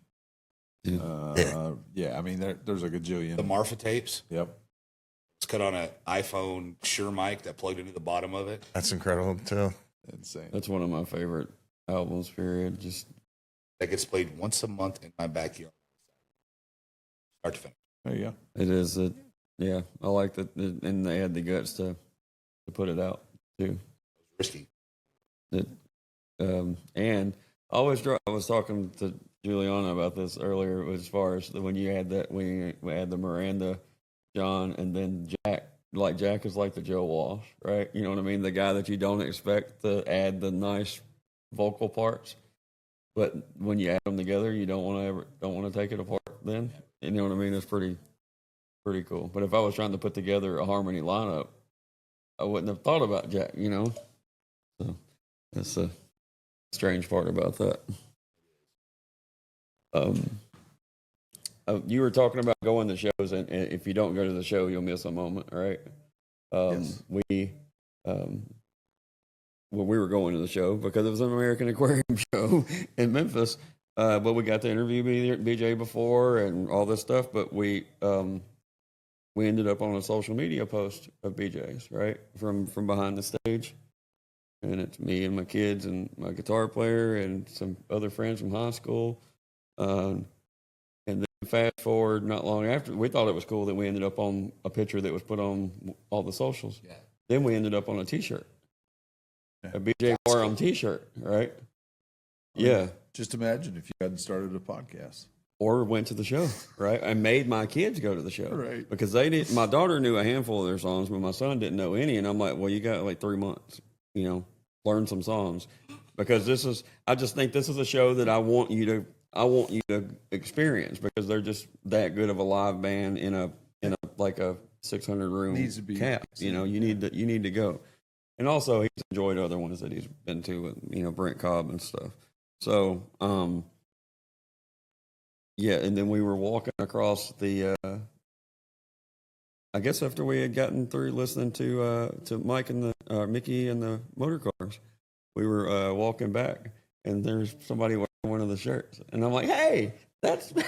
S1: Yeah.
S2: Yeah, I mean, there's a gajillion.
S4: The Marfa tapes.
S2: Yep.
S4: It's cut on an iPhone Shure mic that plugged into the bottom of it.
S3: That's incredible too.
S2: Insane.
S1: That's one of my favorite albums. Period. Just
S4: That gets played once a month in my backyard. Start to finish.
S2: There you go.
S1: it is. Yeah, I like that, and they had the guts to put it out too.
S4: Risky.
S1: And I was talking to Juliana about this earlier as far as when you had that when we had the Miranda, John, and then Jack. Like Jack is like the Joe Walsh, right? You know what I mean? The guy that you don't expect to add the nice vocal parts, but when you add them together, you don't want to take it apart. Then you know what I mean? It's pretty cool. But if I was trying to put together a harmony lineup, I wouldn't have thought about Jack. You know, so that's the strange part about that. You were talking about going to shows, and if you don't go to the show, you'll miss a moment, right?
S2: Yes.
S1: We were going to the show because it was an American Aquarium show in Memphis, but we got to interview BJ before and all this stuff, but we ended up on a social media post of BJ's, right, from behind the stage. And it's me and my kids and my guitar player and some other friends from high school. And then fast forward, not long after, we thought it was cool that we ended up on a picture that was put on all the socials.
S4: Yeah.
S1: Then we ended up on a T-shirt,
S2: Yeah.
S1: a BJ Forum T-shirt, right? Yeah.
S2: Just imagine if you hadn't started a podcast.
S1: Or went to the show, right? I made my kids go to the show,
S2: Right.
S1: Because they didn't. My daughter knew a handful of their songs, but my son didn't know any. And I'm like, well, you got like 3 months, learn some songs, because I just think this is a show that I want you to experience, because they're just that good of a live band in a like a 600 room
S2: Needs to be
S1: cap. You need to go. And also he's enjoyed other ones that he's been to with, Brent Cobb and stuff. So, yeah, and then we were walking across the. I guess after we had gotten through listening to Mike and the Mickey and the motor cars, we were walking back, and there's somebody wearing one of the shirts, and I'm like, "Hey, that's me."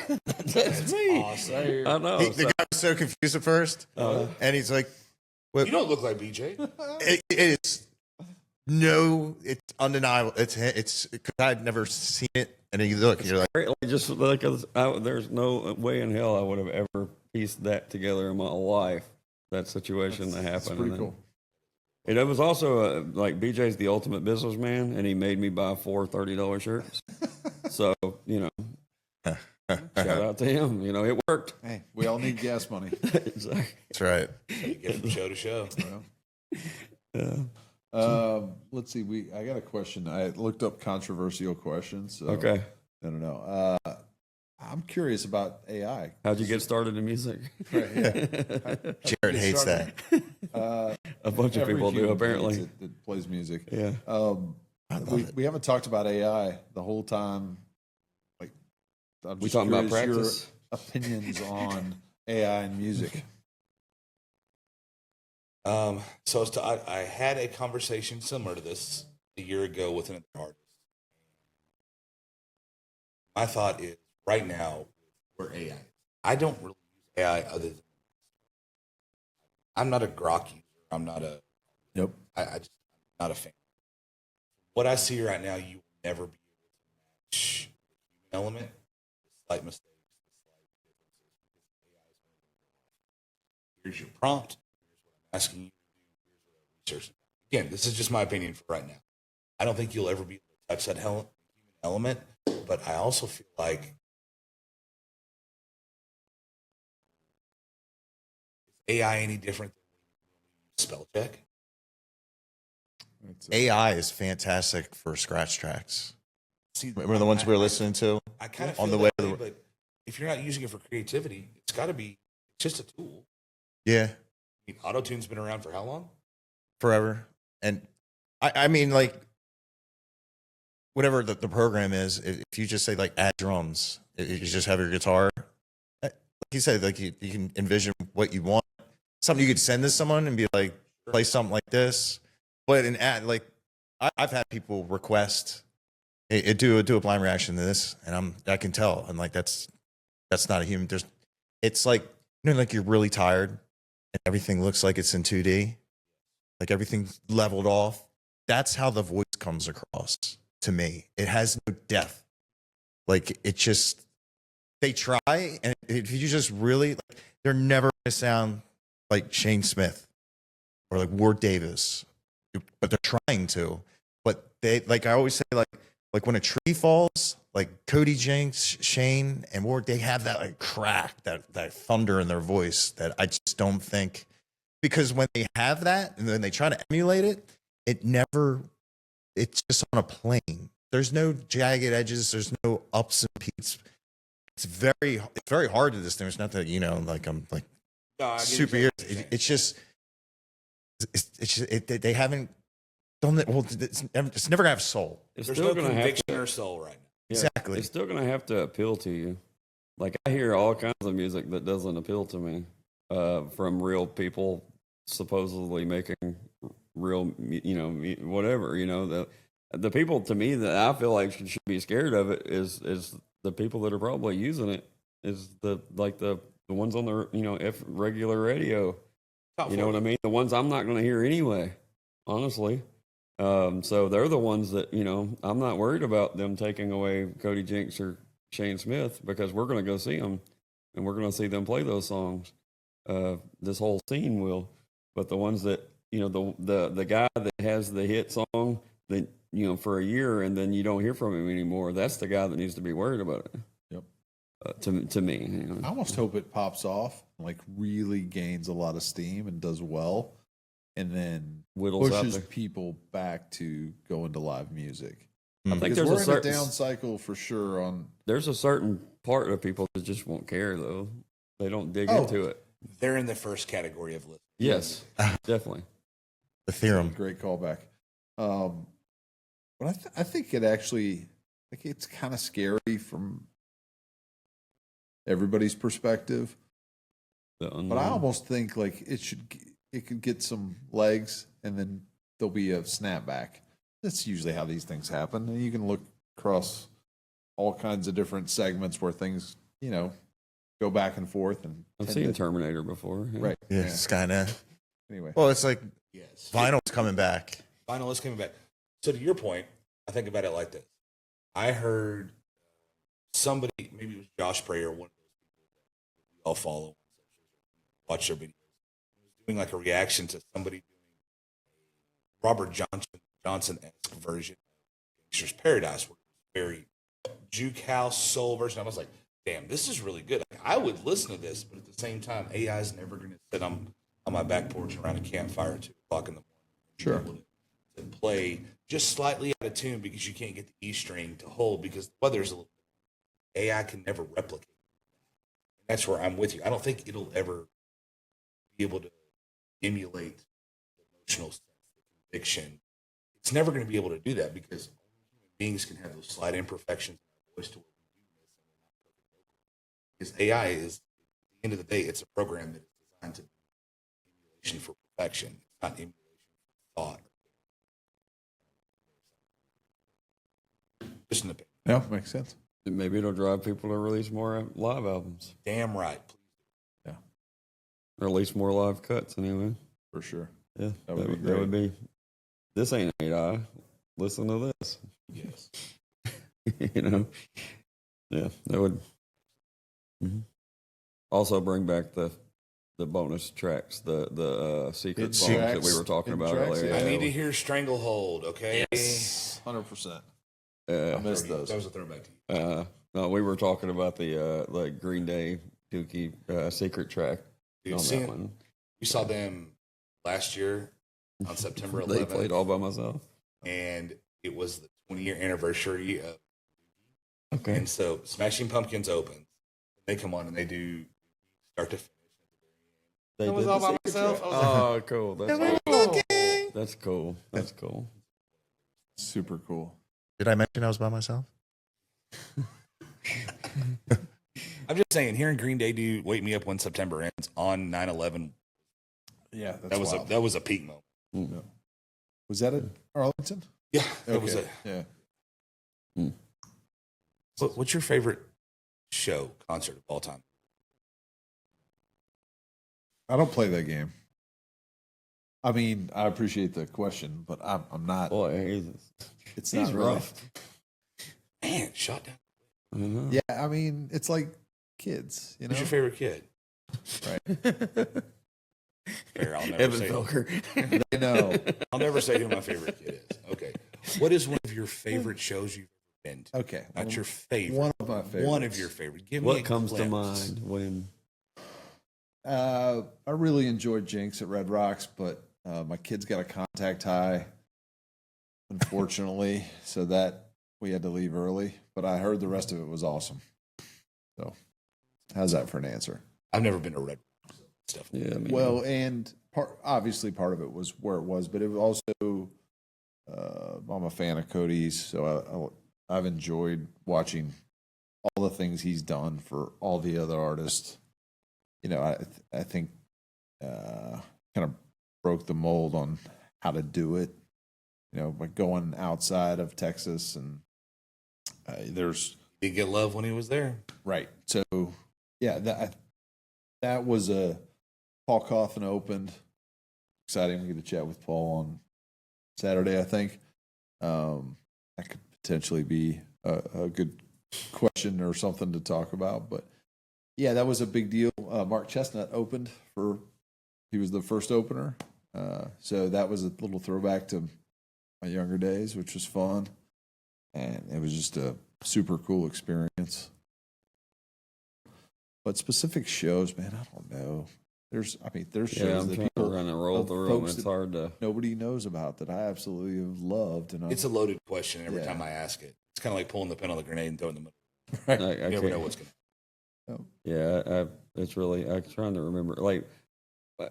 S4: Awesome.
S1: I know.
S3: The guy was so confused at first, and he's like,
S4: You don't look like BJ.
S3: it is no, it's undeniable. It's because I'd never seen it, and then you look, and you're like,
S1: Great, like, just like there's no way in hell I would have ever pieced that together in my life. That situation that
S2: That's
S1: happened.
S2: pretty
S1: And
S2: cool.
S1: It was also like BJ's the ultimate businessman, and he made me buy four $30 shirts. So shout out to him. It worked.
S2: Hey, we all need gas money.
S1: Exactly.
S3: that's right.
S4: You get from show to show.
S2: Let's see. I got a question. I looked up controversial questions. So
S1: Okay.
S2: I don't know. I'm curious about AI.
S1: How'd you get started in music?
S2: Right, yeah.
S3: Jared hates that.
S1: A bunch of
S2: Every
S1: people do,
S2: human
S1: apparently.
S2: hates it that plays music.
S1: Yeah.
S2: We haven't talked about AI the whole time. Like, I'm
S1: We
S2: just
S1: talking about
S2: curious
S1: practice?
S2: your opinions on AI and music.
S4: I had a conversation similar to this a year ago with an artist. My thought is right now we're AI. I don't really use AI other than I'm not a Grok user. I'm not a
S2: Yep.
S4: I'm not a fan. What I see right now, you will never be able to match the human element, the slight mistakes, the slight differences, because AI is going to go off. Here's your prompt. Here's what I'm asking you to do. Here's what I'm researching. Again, this is just my opinion for right now. I don't think you'll ever be able to touch that human element, but I also feel like is AI any different than when we use spell check?
S3: AI is fantastic for scratch tracks.
S4: See,
S3: Remember the ones we were listening to?
S4: I kind of
S3: on
S4: feel
S3: the way
S4: that
S3: to
S4: way,
S3: the-
S4: but if you're not using it for creativity, it's got to be just a tool.
S3: Yeah,
S4: I mean, auto-tune's been around for how long?
S3: forever. And I mean, like, whatever the program is, if you just say like add drums, you just have your guitar. Like you said, like you can envision what you want. Something you could send to someone and be like, play something like this. But in ad, like I've had people request, hey, do a blind reaction to this, and I can tell, and like that's not a human. It's like like you're really tired, and everything looks like it's in 2D, like everything's leveled off. That's how the voice comes across to me. It has no depth. Like it just they try, and if you just really, like, they're never going to sound like Shane Smith or like Ward Davis, but they're trying to. But they, like I always say, like when a tree falls, like Cody Jinks, Shane, and Ward, they have that like crack, that thunder in their voice that I just don't think, because when they have that and then they try to emulate it, it's just on a plane. There's no jagged edges. There's no ups and peaks. It's very hard to distinguish. Not that like I'm like
S4: No, I get
S3: super
S4: exactly
S3: ears.
S4: what you're saying.
S3: It's just they haven't done it. Well, it's never gonna have soul.
S1: It's
S4: There's
S1: still
S4: no
S1: going to have
S4: conviction
S1: to,
S4: or soul right now.
S1: yeah,
S3: Exactly.
S1: It's still going to have to appeal to you. Like I hear all kinds of music that doesn't appeal to me from real people supposedly making real, whatever. The people to me that I feel like should be scared of it is the people that are probably using it. Is the ones on the regular radio.
S4: Top
S1: You know what I mean? The ones I'm not going to hear anyway, honestly. So they're the ones that, I'm not worried about them taking away Cody Jinks or Shane Smith, because we're going to go see them and we're going to see them play those songs. This whole scene will. But the ones that, the guy that has the hit song that, for a year and then you don't hear from him anymore, that's the guy that needs to be worried about it.
S2: Yep.
S1: To me.
S2: I almost hope it pops off, like really gains a lot of steam and does well, and then
S1: Whittles out
S2: pushes
S1: there.
S2: people back to go into live music.
S1: I think
S2: Because
S1: there's
S2: we're
S1: a
S2: in
S1: certain
S2: a down cycle for sure.
S1: There's a certain part of people that just won't care though. They don't dig
S2: Oh.
S1: into it.
S4: They're in the first category of list.
S1: Yes, definitely.
S3: The theorem.
S2: Great callback. But I think it actually, like, it's kind of scary from everybody's perspective.
S1: The
S2: But I
S1: unknown.
S2: almost think like it could get some legs, and then there'll be a snapback. That's usually how these things happen. And you can look across all kinds of different segments where things, go back and forth. And
S1: I've
S2: tend
S1: seen
S2: to-
S1: Terminator before. Yeah.
S2: right.
S3: Yeah, Skynet.
S2: Anyway,
S3: Well, it's like
S4: Yes.
S3: vinyl's coming back.
S4: finalists coming back. So to your point, I think about it like this. I heard somebody, maybe it was Josh Prayer, one of those people that we all follow, watch their videos, doing like a reaction to somebody doing a Robert Johnson-esque version of Gangster's Paradise, where it was very juke house soul version. I was like, damn, this is really good. I would listen to this, but at the same time, AI is never going to sit on my back porch around a campfire at 2 o'clock in the morning.
S2: Sure.
S4: To play just slightly out of tune because you can't get the E string to hold because the weather's a little. AI can never replicate. That's where I'm with you. I don't think it'll ever be able to emulate the emotional sense, the conviction. It's never going to be able to do that because human beings can have those slight imperfections in our voice to where we do miss and we're not perfect. Because AI is, at the end of the day, it's a program that is designed to be emulation for perfection. It's not emulation for thought. Just an opinion.
S2: Yeah, makes sense.
S1: Maybe it'll drive people to release more live albums,
S4: Damn right.
S2: Yeah,
S1: or at least more live cuts anyway.
S2: for sure.
S1: Yeah,
S2: That would be
S1: that
S2: great.
S1: would be. This ain't AI. Listen to this.
S4: Yes.
S1: You know, yeah, that would. Mhm. Also bring back the bonus tracks, the secret
S2: Hidden
S1: songs that we
S2: tracks.
S1: were talking
S2: Hidden
S1: about
S2: tracks,
S1: earlier.
S2: yeah.
S4: I need to hear Stranglehold, okay?
S2: 100%. I
S1: Uh,
S2: missed those.
S4: That was a throwback to you.
S1: no, we were talking about the like Green Day Dookie secret track
S4: Dude,
S1: on
S4: seeing-
S1: that one.
S4: We saw them last year on September
S1: They
S4: 11th,
S1: played all by myself.
S4: and it was the 20-year anniversary of.
S1: Okay.
S4: And so Smashing Pumpkins opens. They come on and they do start to finish.
S1: They
S4: I was
S1: did
S4: all
S1: the
S4: by
S1: secret
S4: myself.
S1: track?
S4: I was like-
S1: Oh, cool. That's cool. That's cool. That's cool.
S2: Super cool.
S3: Did I mention I was by myself?
S4: I'm just saying, hearing Green Day do "Wake Me Up When September Ends" on 9/11,
S2: Yeah, that's
S4: that was
S2: wild.
S4: that was a peak moment.
S1: Mm.
S2: Was that at Arlington?
S4: Yeah, that was
S2: Okay, yeah.
S4: What's your favorite show concert of all time?
S2: I don't play that game. I mean, I appreciate the question, but I'm not.
S1: Boy,
S2: It's
S1: he's
S2: not really-
S1: rough.
S4: Man, shot down.
S1: I know.
S2: Yeah, I mean, it's like kids, you know.
S4: Who's your favorite kid?
S2: Right.
S4: Fair, I'll never
S1: Evan
S4: say.
S1: Felker.
S2: They know.
S4: I'll never say who my favorite kid is. Okay, what is one of your favorite shows you've ever been to?
S2: Okay.
S4: Not your favorite.
S2: One of my favorites.
S4: One of your favorite. Give me
S1: What
S4: a
S1: comes to
S4: glimpse.
S1: mind when?
S2: I really enjoyed Jinx at Red Rocks, but my kid's got a contact high, unfortunately, so that we had to leave early. But I heard the rest of it was awesome. So, how's that for an answer?
S4: I've never been to Red Rocks stuff.
S1: Yeah, I mean,
S2: Well, and obviously part of it was where it was, but it was also I'm a fan of Cody's, so I've enjoyed watching all the things he's done for all the other artists. You know, I think kind of broke the mold on how to do it. You know, by going outside of Texas, and there's
S4: Did get love when he was there.
S2: right. So yeah, that was a Paul Coffin opened. Exciting. We get to chat with Paul on Saturday, I think. That could potentially be a good question or something to talk about. But yeah, that was a big deal. Mark Chestnut opened he was the first opener. So that was a little throwback to my younger days, which was fun. And it was just a super cool experience. But specific shows, man, I don't know. There's shows
S1: yeah, I'm
S2: that
S1: trying
S2: people
S1: to run and roll
S2: of
S1: through them.
S2: folks
S1: It's
S2: that
S1: hard to.
S2: nobody knows about that I absolutely have loved. And
S4: It's a loaded question every
S2: Yeah.
S4: time I ask it. It's kind of like pulling the pin on the grenade and throwing the middle.
S2: right.
S1: I
S4: You never know
S1: can't-
S4: what's going to
S1: Yeah, it's really. I'm trying to remember. Like,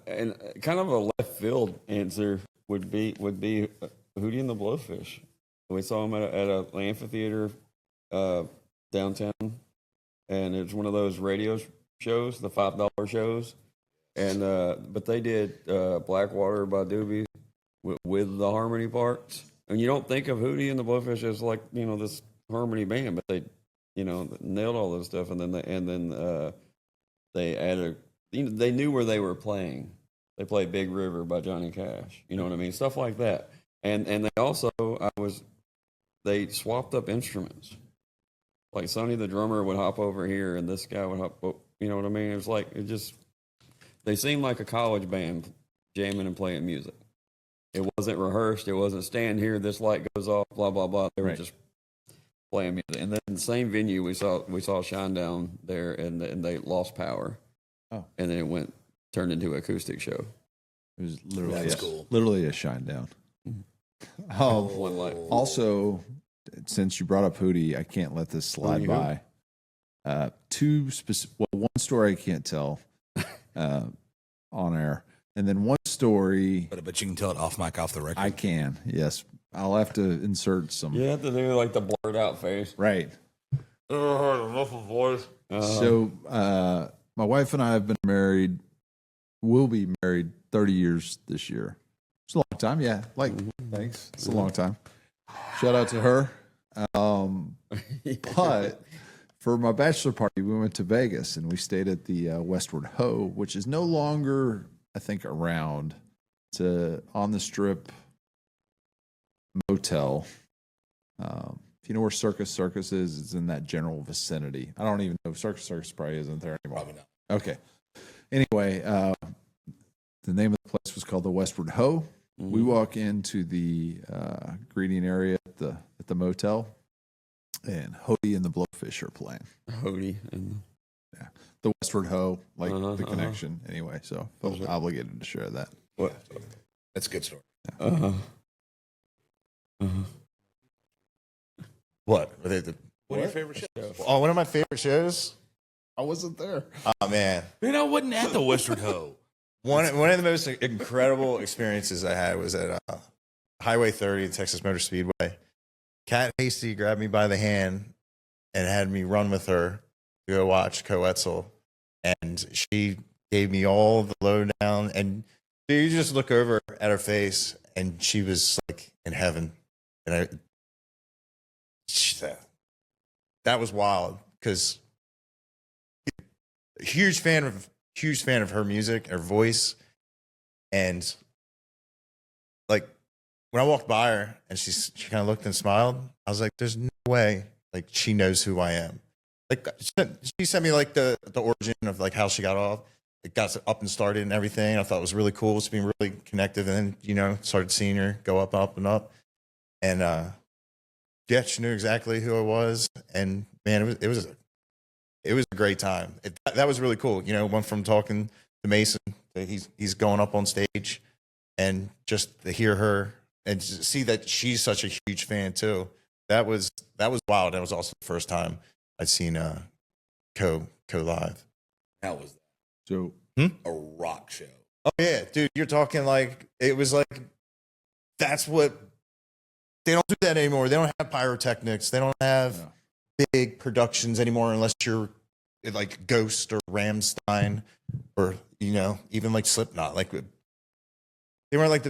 S1: and kind of a left field answer would be Hootie and the Blowfish. We saw him at a amphitheater downtown, and it's one of those radio shows, the $5 shows, and but they did Blackwater by Doobie with the harmony parts, and you don't think of Hootie and the Blowfish as like this harmony band, but they nailed all this stuff, and then they added. They knew where they were playing. They played Big River by Johnny Cash. You know what I mean? Stuff like that. And they also they swapped up instruments. Like Sonny the drummer would hop over here, and this guy would hop. You know what I mean? It was like they seemed like a college band jamming and playing music. It wasn't rehearsed. It wasn't stand here. This light goes off. Blah blah blah. They were just playing music. And then in the same venue, we saw Shinedown there, and they lost power.
S2: Oh,
S1: and then it turned into an acoustic show.
S2: it was literally
S4: cool.
S2: literally a shine down.
S1: One light.
S2: Also, since you brought up Hootie, I can't let this slide
S1: Hootie
S2: by. One story I can't tell on air, and then one story
S5: But you can tell it off mic, off the record.
S2: I can. Yes, I'll have to insert some.
S1: You have to do like the blurred out face.
S2: Right.
S1: Muffled voice.
S2: So, my wife and I have been married. We'll be married 30 years this year. It's a long time. Yeah. Thanks. It's a long time. Shout out to her. But for my bachelor party, we went to Vegas and we stayed at the Westward Ho, which is no longer, I think, around. It's a on the strip motel. If you know where Circus is, it's in that general vicinity. I don't even know. Circus probably isn't there anymore.
S4: Probably not.
S2: Okay. Anyway, the name of the place was called the Westward Ho. We walk into the greeting area at the motel, and Hody and the Blowfish are playing.
S1: Hody and
S2: The Westward Ho, like the connection. Anyway, so I felt obligated to share that.
S1: what?
S4: That's a good story.
S3: What?
S4: What are your favorite shows?
S3: Oh, one of my favorite shows.
S2: I wasn't there.
S3: Oh man,
S5: Man, I wasn't at the Westward Ho.
S3: one of the most incredible experiences I had was at Highway 30, Texas Motor Speedway. Kat Hasty grabbed me by the hand and had me run with her to go watch Coetzel, and she gave me all the lowdown. And you just look over at her face, and she was like in heaven. And that was wild because huge fan of her music, her voice, and like when I walked by her and she kind of looked and smiled, I was like, "There's no way like she knows who I am." Like she sent me like the origin of like how she got off. It got up and started and everything. I thought it was really cool. It's been really connected, and then started seeing her go up and up, and yeah, she knew exactly who I was, and man, it was a great time. That was really cool. Went from talking to Mason to he's going up on stage, and just to hear her and to see that she's such a huge fan too. That was wild. That was also the first time I'd seen Co live.
S4: How was that?
S2: So
S4: A rock show.
S3: Oh yeah, dude, you're talking like it was like that's what they don't do that anymore. They don't have pyrotechnics. They don't have big productions anymore unless you're like Ghost or Rammstein or even like Slipknot. Like they weren't like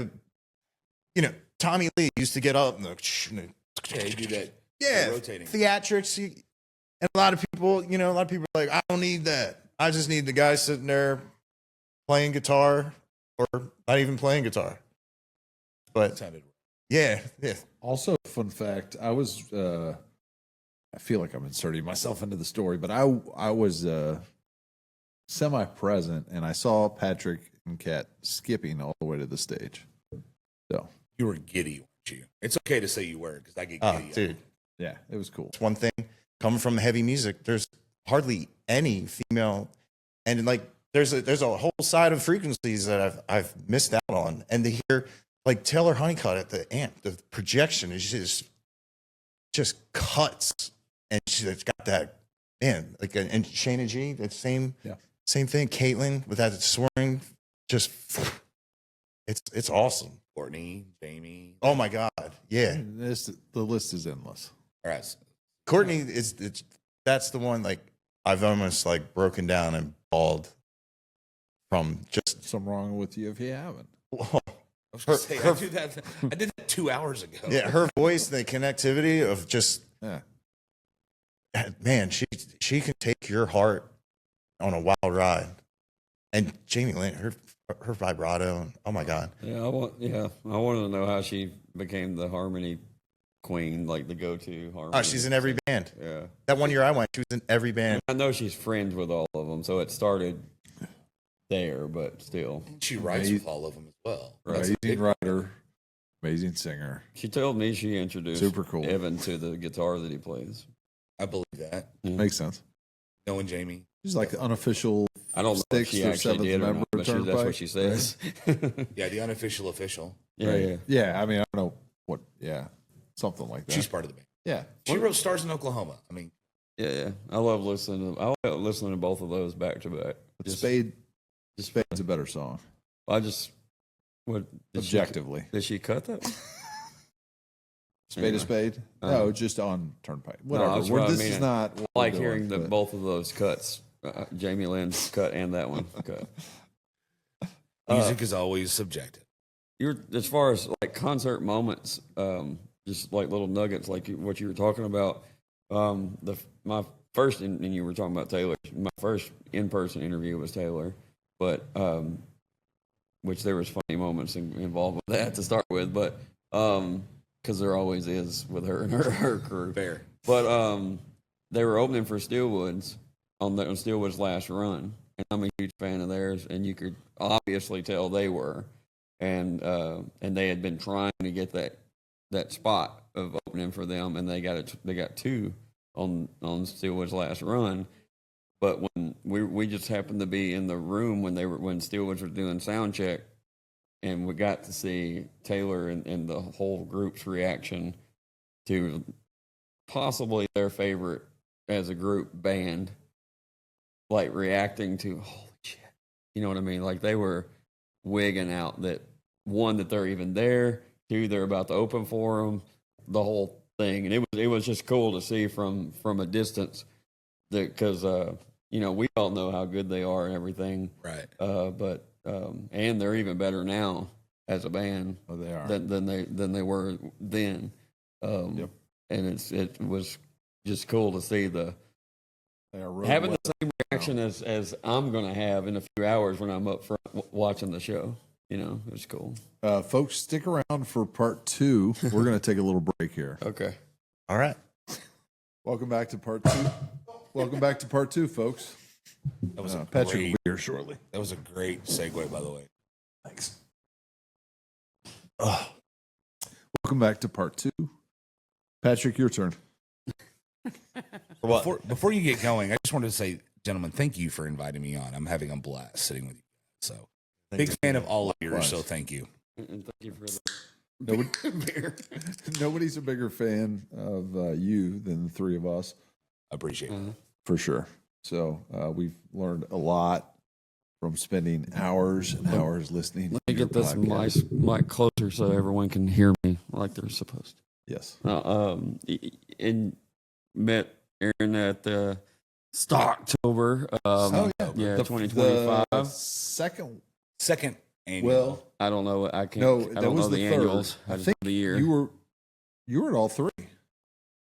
S3: Tommy Lee used to get up and
S4: Yeah, you do that.
S3: yeah,
S4: Rotating.
S3: theatrics. And a lot of people are like, I don't need that. I just need the guy sitting there playing guitar or not even playing guitar. But yeah.
S2: also, fun fact, I was I feel like I'm inserting myself into the story, but I was semi-present, and I saw Patrick and Kat skipping all the way to the stage. So
S4: You were giddy, weren't you? It's okay to say you were because I get
S3: Oh,
S4: giddy.
S3: dude,
S2: yeah, it was cool.
S3: it's one thing coming from heavy music. There's hardly any female, and like there's a whole side of frequencies that I've missed out on, and to hear like Taylor Honeycutt at the amp, the projection is just cuts, and she's got that man like and Shayna G, that same thing. Caitlin with that soaring, just it's awesome.
S4: Courtney, Jamie.
S3: Oh my god, yeah.
S2: The list is endless.
S4: All right.
S3: Courtney that's the one like I've almost like broken down and bawled from just
S2: Something wrong with you if you haven't.
S4: I was gonna say, I did that 2 hours ago.
S3: yeah, her voice, the connectivity of just man, she can take your heart on a wild ride. And Jamie Lynn, her her vibrato. And, oh my God.
S1: Yeah, I want to know how she became the harmony queen, like the go-to harmony.
S3: Oh, she's in every band.
S1: Yeah.
S3: That one year I went, she was in every band.
S1: I know she's friends with all of them, so it started there, but still.
S4: She writes with all of them as well.
S1: Right.
S2: Amazing writer, amazing singer.
S1: She told me she introduced
S2: Super cool.
S1: Evan to the guitar that he plays.
S4: I believe that.
S2: Makes sense.
S4: Knowing Jamie.
S2: She's like the unofficial
S1: I don't know if
S2: sixth
S1: she
S2: or
S1: actually
S2: seventh
S1: did or
S2: member
S1: not,
S2: of
S1: but that's
S2: Turnpike.
S1: what she says.
S4: Yeah, the unofficial official.
S1: Yeah, yeah.
S2: Yeah, I mean, I don't know what. Yeah, something like that.
S4: She's part of the band.
S2: yeah.
S4: She wrote Stars in Oklahoma. I mean,
S1: Yeah. I love listening to both of those back to back.
S2: Spade's a better song,
S1: What did
S2: objectively.
S1: Did she cut that?
S2: Spade a spade? No, just on Turnpike. Whatever.
S1: that's what I
S2: This
S1: mean.
S2: is not. what
S1: I like
S2: we're
S1: hearing
S2: doing, but-
S1: both of those cuts. Jamie Lynn's cut and that one cut.
S5: Music is always subjective.
S1: You're as far as like concert moments, just like little nuggets, like what you were talking about. My first, and you were talking about Taylor. My first in-person interview was Taylor, but which there was funny moments involved with that to start with, but because there always is with her and her crew.
S4: fair.
S1: But they were opening for Steelwoods on Steelwood's last run, and I'm a huge fan of theirs, and you could obviously tell they were, and they had been trying to get that spot of opening for them, and they got it. They got two on Steelwood's last run, but when we just happened to be in the room when Steelwoods were doing sound check, and we got to see Taylor and the whole group's reaction to possibly their favorite as a group band, like reacting to holy shit, you know what I mean? Like they were wigging out that one, that they're even there, two, they're about to open for them, the whole thing, and it was just cool to see from a distance, that because we all know how good they are and everything,
S4: Right.
S1: but and they're even better now as a band
S2: Oh, they are.
S1: than they were then.
S2: Yep.
S1: And it was just cool to see
S2: They are real
S1: having
S2: well-
S1: the same reaction as I'm going to have in a few hours when I'm up front watching the show. It was cool.
S2: Folks, stick around for part 2. We're going to take a little break here.
S1: Okay.
S3: All right.
S2: Welcome back to part 2. Welcome back to part 2, folks.
S5: That was a
S2: Patrick will
S5: great.
S2: be here shortly.
S5: That was a great segue, by the way.
S2: Thanks. Welcome back to part 2. Patrick, your turn.
S5: Before you get going, I just wanted to say, gentlemen, thank you for inviting me on. I'm having a blast sitting with you. So, big fan of all of yours.
S2: Likewise.
S5: So, thank you.
S1: And thank you for the
S2: Nobody, nobody's a bigger fan of you than the three of us,
S5: I appreciate it.
S2: for sure. So we've learned a lot from spending hours and hours listening.
S1: Let me
S2: to your
S1: get this
S2: podcast.
S1: mic closer so everyone can hear me like they're supposed to.
S2: Yes.
S1: And met Aaron at the Stocktober.
S2: Oh, yeah.
S1: Yeah,
S2: The
S1: 2025.
S5: Second annual.
S2: Well,
S1: I don't know. I can't.
S2: no,
S1: I
S2: that
S1: don't
S2: was
S1: know the
S2: the third.
S1: annuals. I
S2: I
S1: just
S2: think
S1: know the year.
S2: you were at all 3.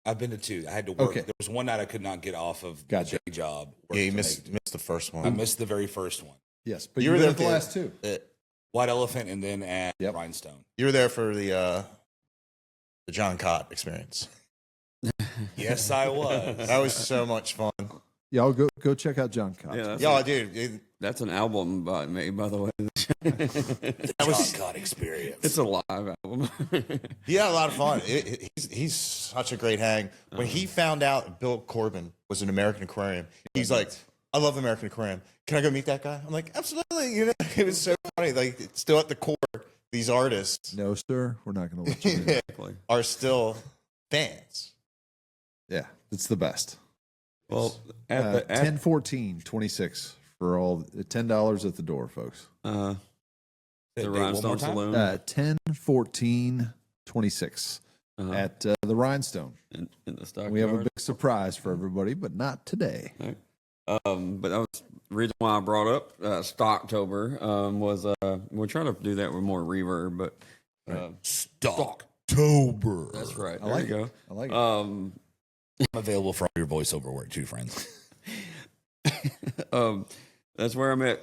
S5: I've been to 2. I had to work.
S2: Okay.
S5: There was one night I could not get off of
S2: Gotcha.
S5: the day job.
S3: Yeah, you
S5: worked
S3: missed
S5: to
S3: the first
S5: make- I
S3: one.
S5: missed the very first one.
S2: Yes, but
S3: You
S2: you
S3: were
S2: were
S3: there
S2: at the
S3: for-
S2: last 2.
S5: White Elephant, and then at
S2: Yep.
S5: Rhinestone.
S3: You were there for the John Cott experience.
S5: Yes, I was.
S3: That was so much fun.
S2: Y'all go check out John Cox.
S1: Yeah, that's,
S3: Y'all, dude,
S1: that's an album by me, by the way.
S5: The John Cott experience.
S1: It's a live album.
S3: he had a lot of fun. He's such a great hang. When he found out Bill Corbin was an American Aquarium, he's like, I love American Aquarium. Can I go meet that guy? I'm like, absolutely. It was so funny. Like, it's still at the core, these artists
S2: No, sir, we're not going to let you in.
S3: are still fans.
S2: Yeah, it's the best.
S1: Well, at the
S2: 10-14-26 for all $10 at the door, folks.
S1: the
S5: One more
S1: Rhinestone
S5: time?
S1: Saloon
S2: 10-14-26
S1: uh-huh,
S2: at the Rhinestone.
S1: in the Stockyard.
S2: We have a big surprise for everybody, but not today.
S1: Right. But that was the reason why I brought up Stocktober. Was we're trying to do that with more reverb, but
S5: Stocktober.
S1: that's right.
S2: I
S1: There
S2: like
S1: you
S2: it. I like it.
S1: go.
S5: I'm available for all your voiceover work too, friends.
S1: That's where I met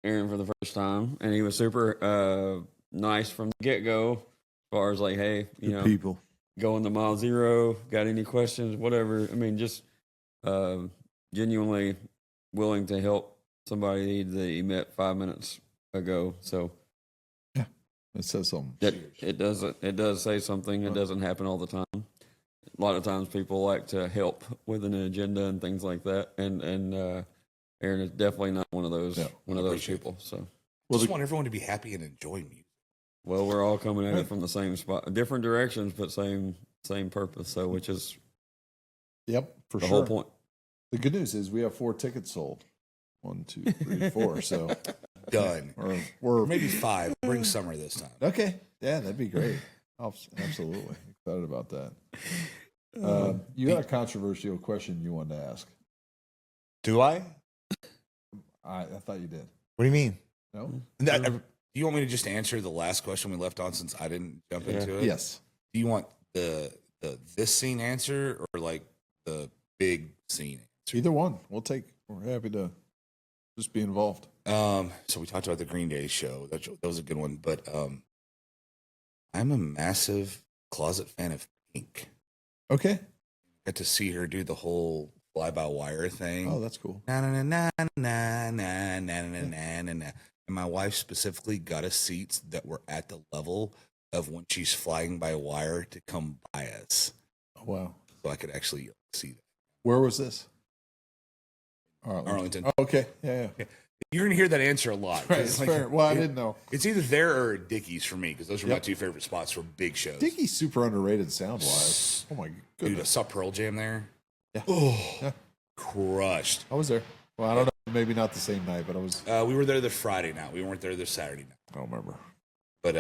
S1: Aaron for the first time, and he was super nice from the get go. As far as like, hey, you know,
S2: people.
S1: going to mile zero, got any questions, whatever. I mean, just genuinely willing to help somebody that he met 5 minutes ago. So
S2: It says something.
S1: that it does say something. It doesn't happen all the time. A lot of times people like to help with an agenda and things like that. And Aaron is definitely not one of those people. So
S5: Just want everyone to be happy and enjoy music.
S1: well, we're all coming at it from the same spot, different directions, but same purpose. So which is
S2: Yep, for
S1: the
S2: sure.
S1: whole point.
S2: The good news is we have 4 tickets sold. 1, 2, 3, 4. So
S5: Done.
S2: we're
S5: Or maybe 5. Bring summer this time.
S2: okay. Yeah, that'd be great. Absolutely excited about that. You had a controversial question you wanted to ask.
S3: Do I?
S2: I thought you did.
S3: What do you mean?
S2: No.
S5: Do you want me to just answer the last question we left on since I didn't jump into it?
S2: Yes.
S5: Do you want the this scene answer or like the big scene answer?
S2: Either one. We're happy to just be involved.
S5: So we talked about the Green Day show. That was a good one. But I'm a massive closet fan of Pink.
S2: Okay.
S5: Got to see her do the whole fly-by-wire thing.
S2: Oh, that's cool.
S5: Na na na na na na na na na na na. And my wife specifically got us seats that were at the level of when she's flying by wire to come by us,
S2: Oh, wow.
S5: so I could actually see that.
S2: Where was this?
S5: Arlington.
S2: Oh, okay. Yeah.
S5: You're gonna hear that answer a lot. 'cause
S2: Right.
S5: it's
S2: It's
S5: like-
S2: fair. Well, I didn't know.
S5: It's either there or Dickies for me because those were my
S2: Yep.
S5: 2 favorite spots for big shows.
S2: Dickie's super underrated sound wise. Oh my
S5: Dude, I
S2: goodness.
S5: saw Pearl Jam there.
S2: Yeah.
S5: Oh,
S2: Yeah.
S5: crushed.
S2: I was there. Well, I don't know. Maybe not the same night, but I was.
S5: We were there the Friday night. We weren't there the Saturday night.
S2: I don't remember.
S5: But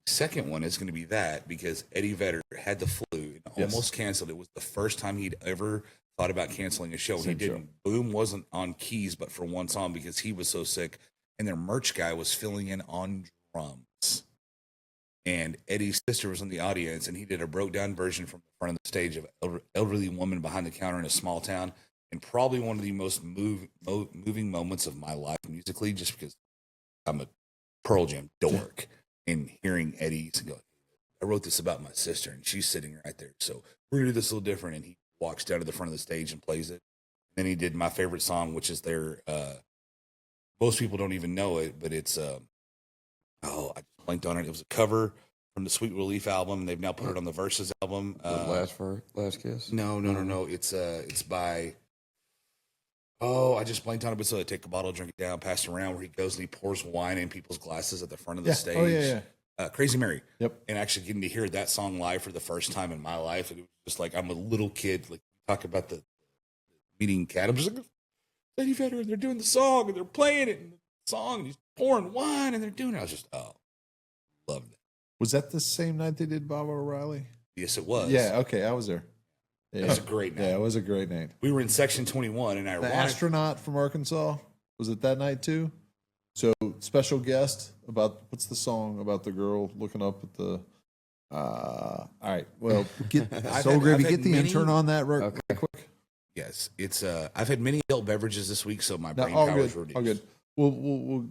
S5: second one is going to be that because Eddie Vedder had the flu and
S2: Yes.
S5: almost canceled. It was the first time he'd ever thought about canceling a show. And he
S2: Same show.
S5: didn't. Boom wasn't on keys, but for one song because he was so sick. And their merch guy was filling in on drums. And Eddie's sister was in the audience, and he did a broke down version from the front of the stage of an elderly woman behind the counter in a small town. And probably one of the most moving moments of my life musically, just because I'm a Pearl Jam dork. And hearing Eddie go, I wrote this about my sister, and she's sitting right there. So we're going to do this a little different. And he walks down to the front of the stage and plays it. Then he did my favorite song, which is their, most people don't even know it, but it's, I just blanked on it. It was a cover from the Sweet Relief album. And they've now put it on the Versus album.
S1: Last Kiss.
S5: No. It's by, I just blanked on it. But so they take a bottle, drink it down, pass it around, where he goes and he pours wine in people's glasses at the front of the stage.
S2: Oh, yeah.
S5: Crazy Mary.
S2: Yep.
S5: And actually getting to hear that song live for the first time in my life. It was just like, I'm a little kid. Like, talk about the meeting cat. I'm just like, Eddie Vedder, and they're doing the song, and they're playing it, and the song, and he's pouring wine, and they're doing it. I was just, love that.
S2: Was that the same night they did Bob O'Reilly?
S5: Yes, it was.
S2: Yeah. Okay. I was there. Yeah.
S5: It was a great night.
S2: Yeah, it was a great night.
S5: We were in section 21, and
S2: The
S5: ironic.
S2: astronaut from Arkansas, was it that night too? So special guest about what's the song about the girl looking up at the all right. Well, get Soul
S5: I've
S2: Gravy,
S5: had
S2: get the
S5: many-
S2: intern on that real quick.
S5: Yes, it's. I've had many adult beverages this week, so my
S2: No,
S5: brain
S2: all
S5: power's
S2: good.
S5: reduced.
S2: All good.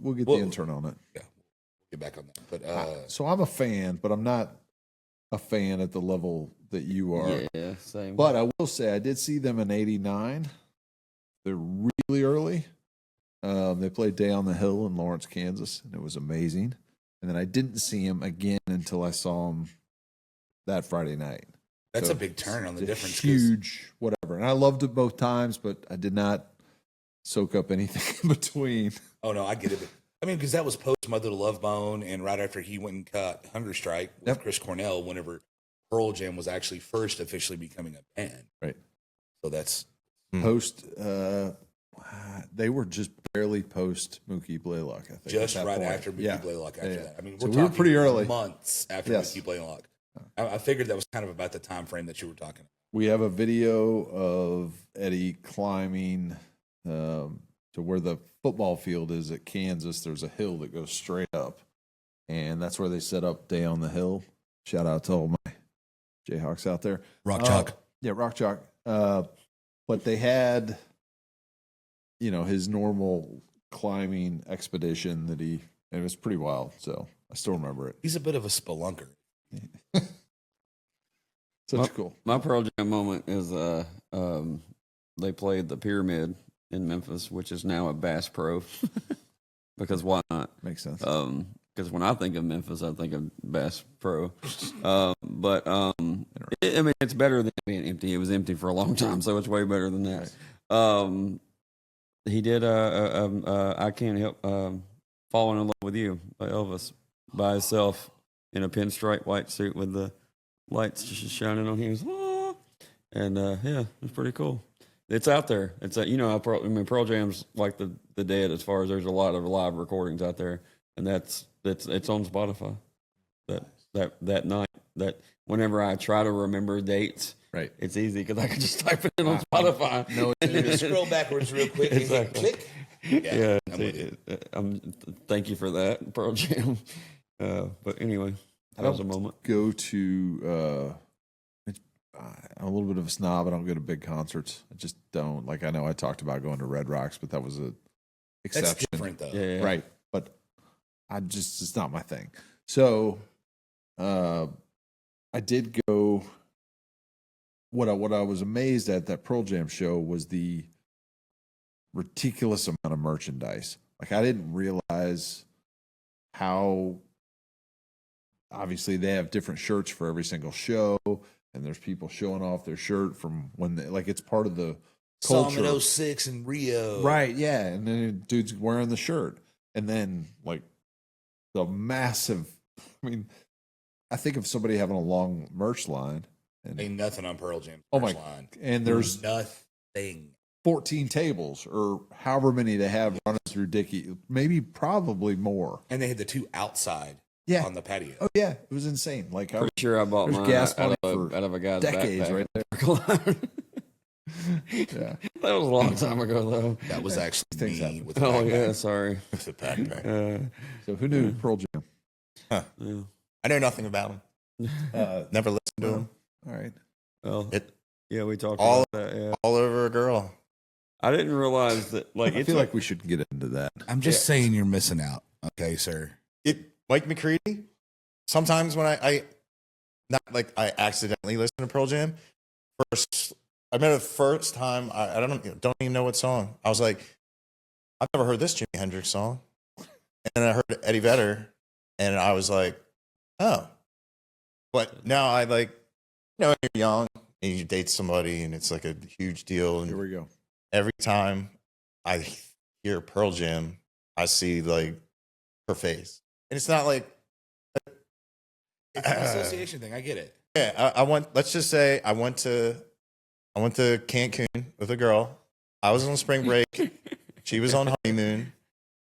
S2: We'll get
S5: Well-
S2: the intern on it.
S5: Yeah, we'll get back on that. But
S2: So I'm a fan, but I'm not a fan at the level that you are.
S1: Yeah, same.
S2: But I will say I did see them in '89. They're really early. They played Day on the Hill in Lawrence, Kansas, and it was amazing. And then I didn't see him again until I saw him that Friday night.
S5: that's
S2: So
S5: a big turn on the
S2: it's
S5: difference. 'cause-
S2: huge, whatever. And I loved it both times, but I did not soak up anything in between.
S5: Oh no, I get it. I mean, because that was post Mother to Love Bone, and right after he went and cut Hunger Strike with
S2: Yep.
S5: Chris Cornell, whenever Pearl Jam was actually first officially becoming a band.
S2: Right.
S5: So that's
S2: Post, they were just barely post Mookie Blaylock, I think.
S5: just
S2: at that
S5: right
S2: point.
S5: after Mookie
S2: Yeah.
S5: Blaylock. After
S2: Yeah.
S5: that, I mean,
S2: So
S5: we're
S2: we were
S5: talking
S2: pretty early.
S5: months after
S2: Yes.
S5: Mookie Blaylock. I figured that was kind of about the time frame that you were talking about.
S2: We have a video of Eddie climbing to where the football field is at Kansas. There's a hill that goes straight up, and that's where they set up Day on the Hill. Shout out to all my Jayhawks out there.
S5: Rock Chalk.
S2: Yeah, Rock Chalk. But they had, his normal climbing expedition that and it was pretty wild. So I still remember it.
S5: He's a bit of a spelunker.
S2: Such cool.
S1: My Pearl Jam moment is they played the Pyramid in Memphis, which is now a Bass Pro. Because why not?
S2: Makes sense.
S1: Because when I think of Memphis, I think of Bass Pro. But it's better than being empty. It was empty for a long time, so it's way better than that. Right. He did I Can't Help Falling in Love with You by Elvis by himself in a pinstripe white suit with the lights just shining on him. And yeah, it's pretty cool. It's out there. It's Pearl Jam's like the dead as far as there's a lot of live recordings out there, and it's on Spotify. That night, that whenever I try to remember dates,
S2: right,
S1: it's easy because I can just type it in on Spotify.
S2: No,
S5: Just scroll backwards real quick.
S1: Exactly.
S5: And hit click.
S1: Yeah, thank you for that, Pearl Jam. But anyway, that was a moment.
S2: Go to. I'm a little bit of a snob. I don't go to big concerts. I just don't. Like, I know I talked about going to Red Rocks, but that was a exception.
S5: That's different, though.
S1: Yeah.
S2: Right. But it's not my thing. So I did go. What I was amazed at that Pearl Jam show was the ridiculous amount of merchandise. Like, I didn't realize how obviously they have different shirts for every single show, and there's people showing off their shirt from when it's part of the culture.
S5: Saw him in 06 in Rio.
S2: Right, yeah. And then dude's wearing the shirt. And then like the massive, I think of somebody having a long merch line. And
S5: Ain't nothing on Pearl Jam.
S2: oh my,
S5: line.
S2: and there's
S5: nothing.
S2: 14 tables or however many they have running through Dickie, probably more.
S5: And they had the two outside on the patio.
S2: Oh yeah, it was insane. Like,
S1: Pretty sure I bought
S2: there's
S1: mine
S2: gas money
S1: out of a guy's
S2: decades
S1: backpack.
S2: right there. Yeah,
S1: That was a long time ago, though.
S5: That was actually
S2: Things
S5: me
S2: happen.
S5: with the
S1: Oh
S5: backpack.
S1: yeah, sorry.
S3: With the backpack.
S2: so who knew Pearl Jam?
S1: Yeah.
S3: I know nothing about him. Never listened to him.
S2: All right.
S1: Well,
S3: It
S1: yeah, we talked
S3: all-
S1: about that. Yeah,
S3: all over a girl.
S1: I didn't realize that. Like,
S2: I
S1: it's
S2: feel like we should get into that.
S5: I'm just saying you're missing out. Okay, sir.
S3: Mike McCready. Sometimes when I not like I accidentally listen to Pearl Jam. I remember the first time I don't even know what song. I was like, I've never heard this Jimi Hendrix song, and then I heard Eddie Vedder, and I was like, oh. But now I like, when you're young and you date somebody, and it's like a huge deal,
S2: Here
S3: and
S2: we go.
S3: every time I hear Pearl Jam, I see like her face, and it's not like.
S5: It's an association thing. I get it.
S3: Yeah, let's just say I went to Cancun with a girl. I was on spring break. She was on honeymoon,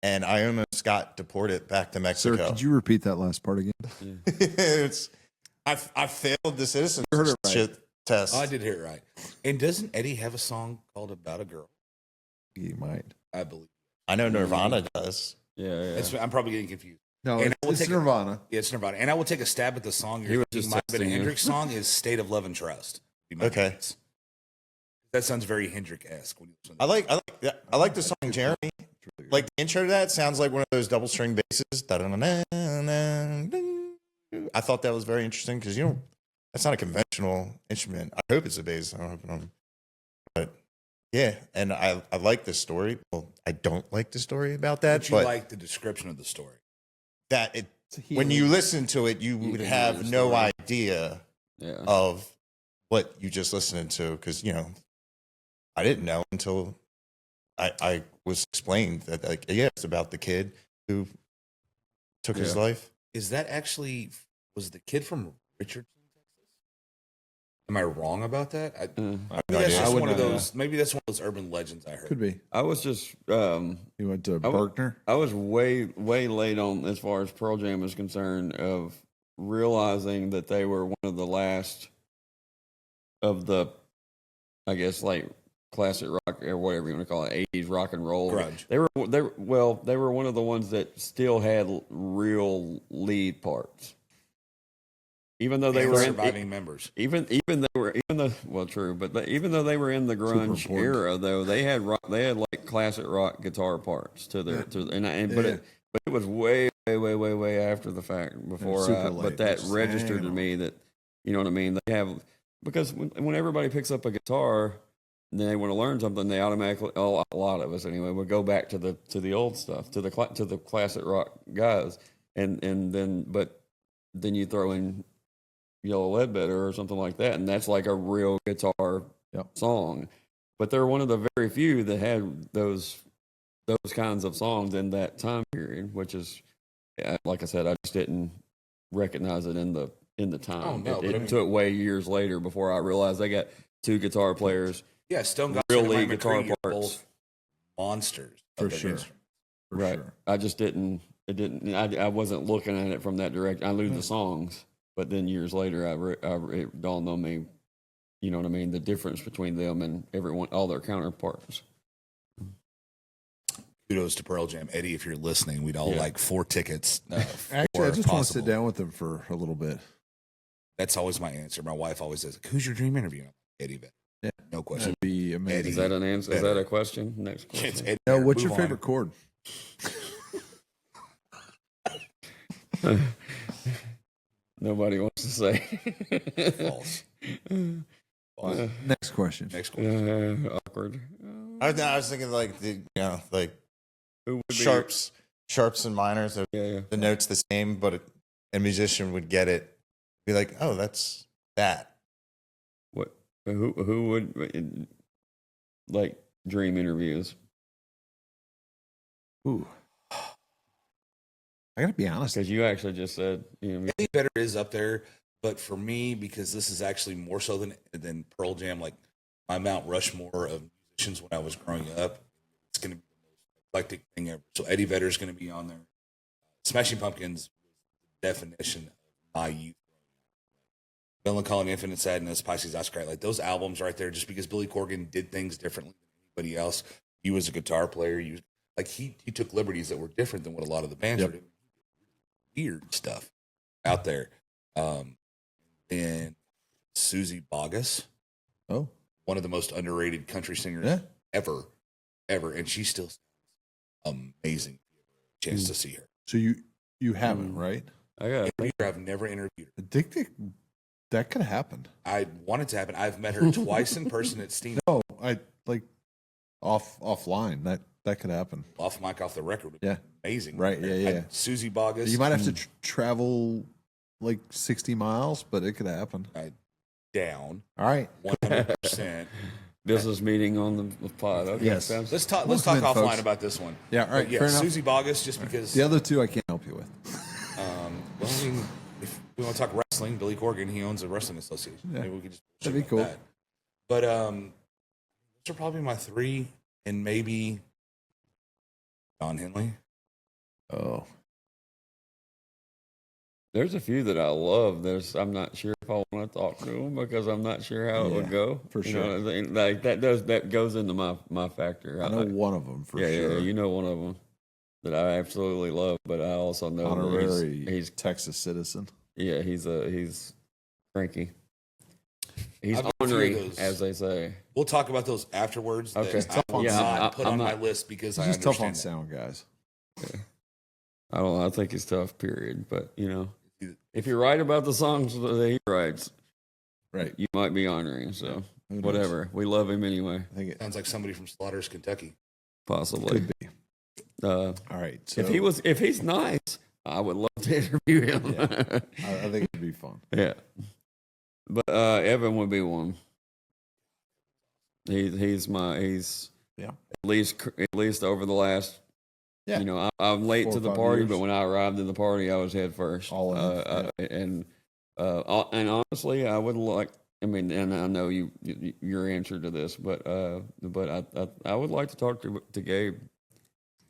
S3: and I almost got deported back to Mexico.
S2: Sir, could you repeat that last part again?
S3: I failed the
S2: You heard it right.
S3: citizenship test.
S5: Oh, I did hear it right. And doesn't Eddie have a song called About a Girl?
S2: You might.
S5: I believe.
S3: I know Nirvana does.
S1: yeah.
S5: I'm probably getting confused.
S2: No,
S5: And I will
S2: it's
S5: take
S2: Nirvana.
S5: Yeah, it's Nirvana. And I will take a stab at the song.
S1: He
S5: You're
S1: was
S5: thinking
S1: just
S5: might have been a
S1: texting you.
S5: Hendrix song is State of Love and Trust. Be my
S3: Okay.
S5: guess. That sounds very Hendrix-esque when you listen to
S3: I like the song Jeremy. Like the intro to that sounds like one of those double string basses. I thought that was very interesting because that's not a conventional instrument. I hope it's a bass. I don't know. But yeah, and I like the story. Well, I don't like the story about that,
S5: But you
S3: but
S5: like the description of the story.
S3: that it when you listen to it, you would
S1: can hear
S3: have
S1: the
S3: no
S1: story.
S3: idea
S1: Yeah.
S3: of what you just listened to because I didn't know until I was explained that it's about the kid who took his
S1: Yeah.
S3: life.
S5: Is that actually was the kid from Richardson, Texas? Am I wrong about that?
S3: I have
S5: Maybe
S3: no
S5: that's
S3: idea.
S5: just
S2: would
S5: one of
S2: not know.
S5: those. Maybe that's one of those urban legends I heard.
S2: Could be.
S1: I was just
S2: You went to Berkner.
S1: I was way late on as far as Pearl Jam is concerned of realizing that they were one of the last of the, I guess, like classic rock or whatever you want to call it, 80s rock and roll.
S5: Grunge.
S1: They were one of the ones that still had real lead parts. even though they
S5: and
S1: were
S5: surviving members.
S1: even they were even though well true, but even though they were in the grunge
S2: important.
S1: era, though they had like classic rock guitar parts to their
S2: Yeah.
S1: but it was way after the fact before
S2: super late,
S1: but that
S2: which is
S1: registered to
S2: hang
S1: me that you know what I mean. They have because when everybody picks up a guitar and they want to learn something, they automatically a lot of us anyway would go back to the old stuff to the classic rock guys and then you throw in Yellow Ledbetter or something like that, and that's like a real guitar
S2: Yep.
S1: song. But they're one of the very few that had those kinds of songs in that time period, which is, like I said, I just didn't recognize it in the time.
S5: Oh, no, but I
S1: it
S5: mean-
S1: took way years later before I realized they got two guitar players.
S5: Yeah, Stone Gossard
S1: Real
S5: and Mike
S1: lead guitar
S5: McCready are
S1: parts.
S5: both monsters
S2: For
S5: of their
S2: sure.
S5: instruments.
S2: For
S1: Right.
S2: sure.
S1: I just didn't. It didn't. I wasn't looking at it from that direction. I knew the songs, but then years later, it dawned on me. You know what I mean? The difference between them and everyone, all their counterparts.
S5: Kudos to Pearl Jam, Eddie. If you're listening, we'd all
S1: Yeah.
S5: like 4 tickets.
S2: Actually, I just want to sit down with them for a little bit.
S5: That's always my answer. My wife always says, "Who's your dream interview?" Eddie Vedder.
S2: Yeah.
S5: No question.
S2: That'd be amazing.
S5: Eddie.
S1: Is that an answer? Is
S5: Better.
S1: that a question? Next
S5: It's
S1: question.
S5: Eddie
S2: Now,
S5: Vedder.
S2: what's your
S5: Move on.
S2: favorite chord?
S1: Nobody wants to say.
S5: False.
S2: Next question.
S5: Next question.
S1: Awkward.
S3: I was thinking like like
S1: Who would be
S3: sharps and minors.
S1: Yeah.
S3: The notes the same, but a musician would get it. Be like, oh, that's that.
S1: What? Who would like dream interviews?
S2: Ooh. I gotta be honest.
S1: Because you actually just said
S5: Eddie Vedder is up there, but for me, because this is actually more so than Pearl Jam, like my Mount Rushmore of musicians when I was growing up, it's going to be the most eclectic thing ever. So Eddie Vedder is going to be on there. Smashing Pumpkins, definition of my youth. Melancholy and Infinite Sadness, Pisces Oscar, like those albums right there, just because Billy Corgan did things differently than anybody else. He was a guitar player. He took liberties that were different than what a lot of the bands were doing. Weird stuff out there. And Susie Boggess,
S2: Oh,
S5: one of the most underrated country singers
S2: yeah.
S5: ever. And she still sounds amazing. Chance to see her.
S2: So you haven't, right?
S1: I got.
S5: Interviewed her, I've never interviewed her.
S2: I think that could have happened.
S5: I want it to happen. I've met her twice in person at Steam.
S2: No, I like offline. That could happen.
S5: Off mic, off the record.
S2: Yeah.
S5: Amazing.
S2: Right, yeah.
S5: Susie Boggess.
S2: You might have to travel like 60 miles, but it could happen.
S5: Down
S2: All right.
S5: 100%.
S1: Business meeting on the pod. Okay,
S2: Yes.
S1: sounds-
S5: Let's talk
S2: Welcome in,
S5: offline
S2: folks.
S5: about this one.
S2: Yeah, all right,
S5: But yeah,
S2: fair enough.
S5: Susie Boggess, just because.
S2: The other two I can't help you with.
S5: Well, I mean, if we want to talk wrestling, Billy Corgan, he owns a wrestling association.
S2: Yeah.
S5: Maybe we could just
S2: That'd be
S5: about
S2: cool.
S5: that. But those are probably my 3, and maybe Don Henley.
S2: Oh.
S1: There's a few that I love. I'm not sure if I want to talk to them because I'm not sure how it would
S2: Yeah,
S1: go.
S2: for
S1: You know
S2: sure.
S1: what I mean? Like that goes into my factor.
S2: I know one of them for sure.
S1: Yeah, you know one of them that I absolutely love, but I also know that
S2: Honorary
S1: he's
S2: Texas citizen.
S1: yeah, he's cranky. He's
S5: I've got a few of
S1: ornery,
S5: those.
S1: as they say.
S5: We'll talk about those afterwards.
S1: Okay.
S5: That I will
S1: Yeah,
S5: not put
S1: I'm
S5: on
S1: not-
S5: my list because
S2: He's
S5: I
S2: just tough on
S5: understand
S2: sound, guys.
S1: I don't know. I think he's tough, period. But, if you're right about the songs that he writes,
S2: Right.
S1: you might be honoring. So,
S2: Who knows?
S1: whatever. We love him anyway,
S2: I think
S5: that. Sounds like somebody from Slaughter's, Kentucky.
S1: possibly.
S2: could be.
S1: Uh,
S2: All right. So
S1: if he's nice, I would love to interview him.
S2: Yeah. I think it'd be fun.
S1: Yeah. But Evan would be one. He's
S2: Yeah.
S1: at least over the last
S2: Yeah.
S1: I'm late
S2: 4
S1: to
S2: or
S1: the
S2: 5
S1: party,
S2: years.
S1: but when I arrived in the party, I was head first.
S2: All in,
S1: And honestly, I would like. I mean, and I know your answer to this, but I would like to talk to Gabe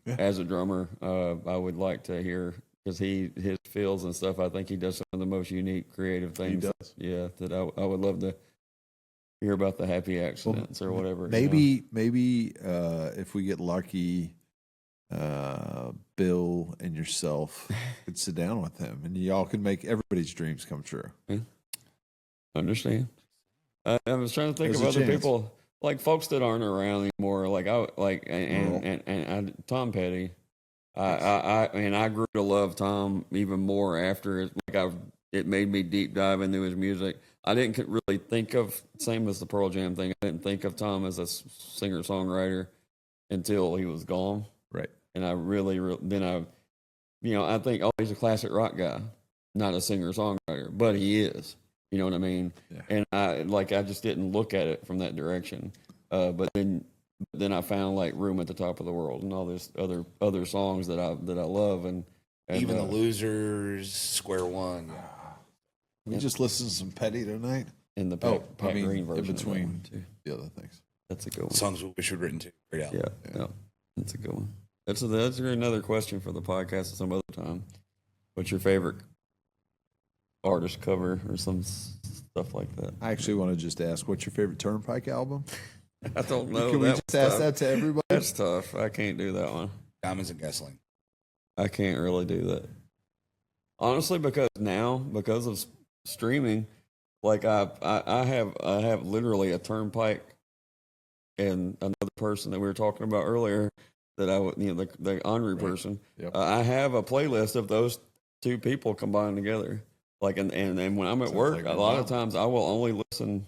S2: Yeah.
S1: as a drummer. I would like to hear because his feels and stuff. I think he does some of the most unique, creative things.
S2: does.
S1: Yeah, that I would love to hear about the happy accidents or whatever.
S2: Maybe if we get lucky, Bill and yourself could sit down with him, and y'all could make everybody's dreams come true.
S1: Understand. I was trying to think
S2: There's
S1: of
S2: a
S1: other
S2: chance.
S1: people, like folks that aren't around anymore. Like Tom Petty. I grew to love Tom even more after it. It made me deep dive into his music. I didn't really think of, same as the Pearl Jam thing, I didn't think of Tom as a singer songwriter until he was gone.
S2: Right.
S1: And I I think, oh, he's a classic rock guy, not a singer songwriter, but he is. You know what I mean?
S2: Yeah.
S1: And I just didn't look at it from that direction. But then I found like Room at the Top of the World and all this other songs that I love and
S4: Even the Losers, Square One.
S2: We just listened to some Petty tonight.
S1: and the Pat Green version
S2: in
S1: of that one,
S2: between
S1: too.
S2: the other things.
S1: That's a good one.
S4: Songs we wish we'd written too. Great album.
S1: Yeah, that's a good one. That's another question for the podcast at some other time. What's your favorite artist cover or some stuff like that?
S2: I actually want to just ask, what's your favorite Turnpike album?
S1: I don't know.
S2: Can we
S1: That
S2: just
S1: was
S2: ask
S1: tough.
S2: that to everybody?
S1: That's tough. I can't do that one.
S4: Diamonds and Gasoline.
S1: I can't really do that. Honestly, because of streaming, like I have literally a Turnpike and another person that we were talking about earlier that the Henri person.
S2: Yep.
S1: I have a playlist of those two people combined together. Like and when I'm at
S2: Sounds
S1: work,
S2: like
S1: a
S2: a
S1: lot
S2: wow.
S1: of times I will only listen.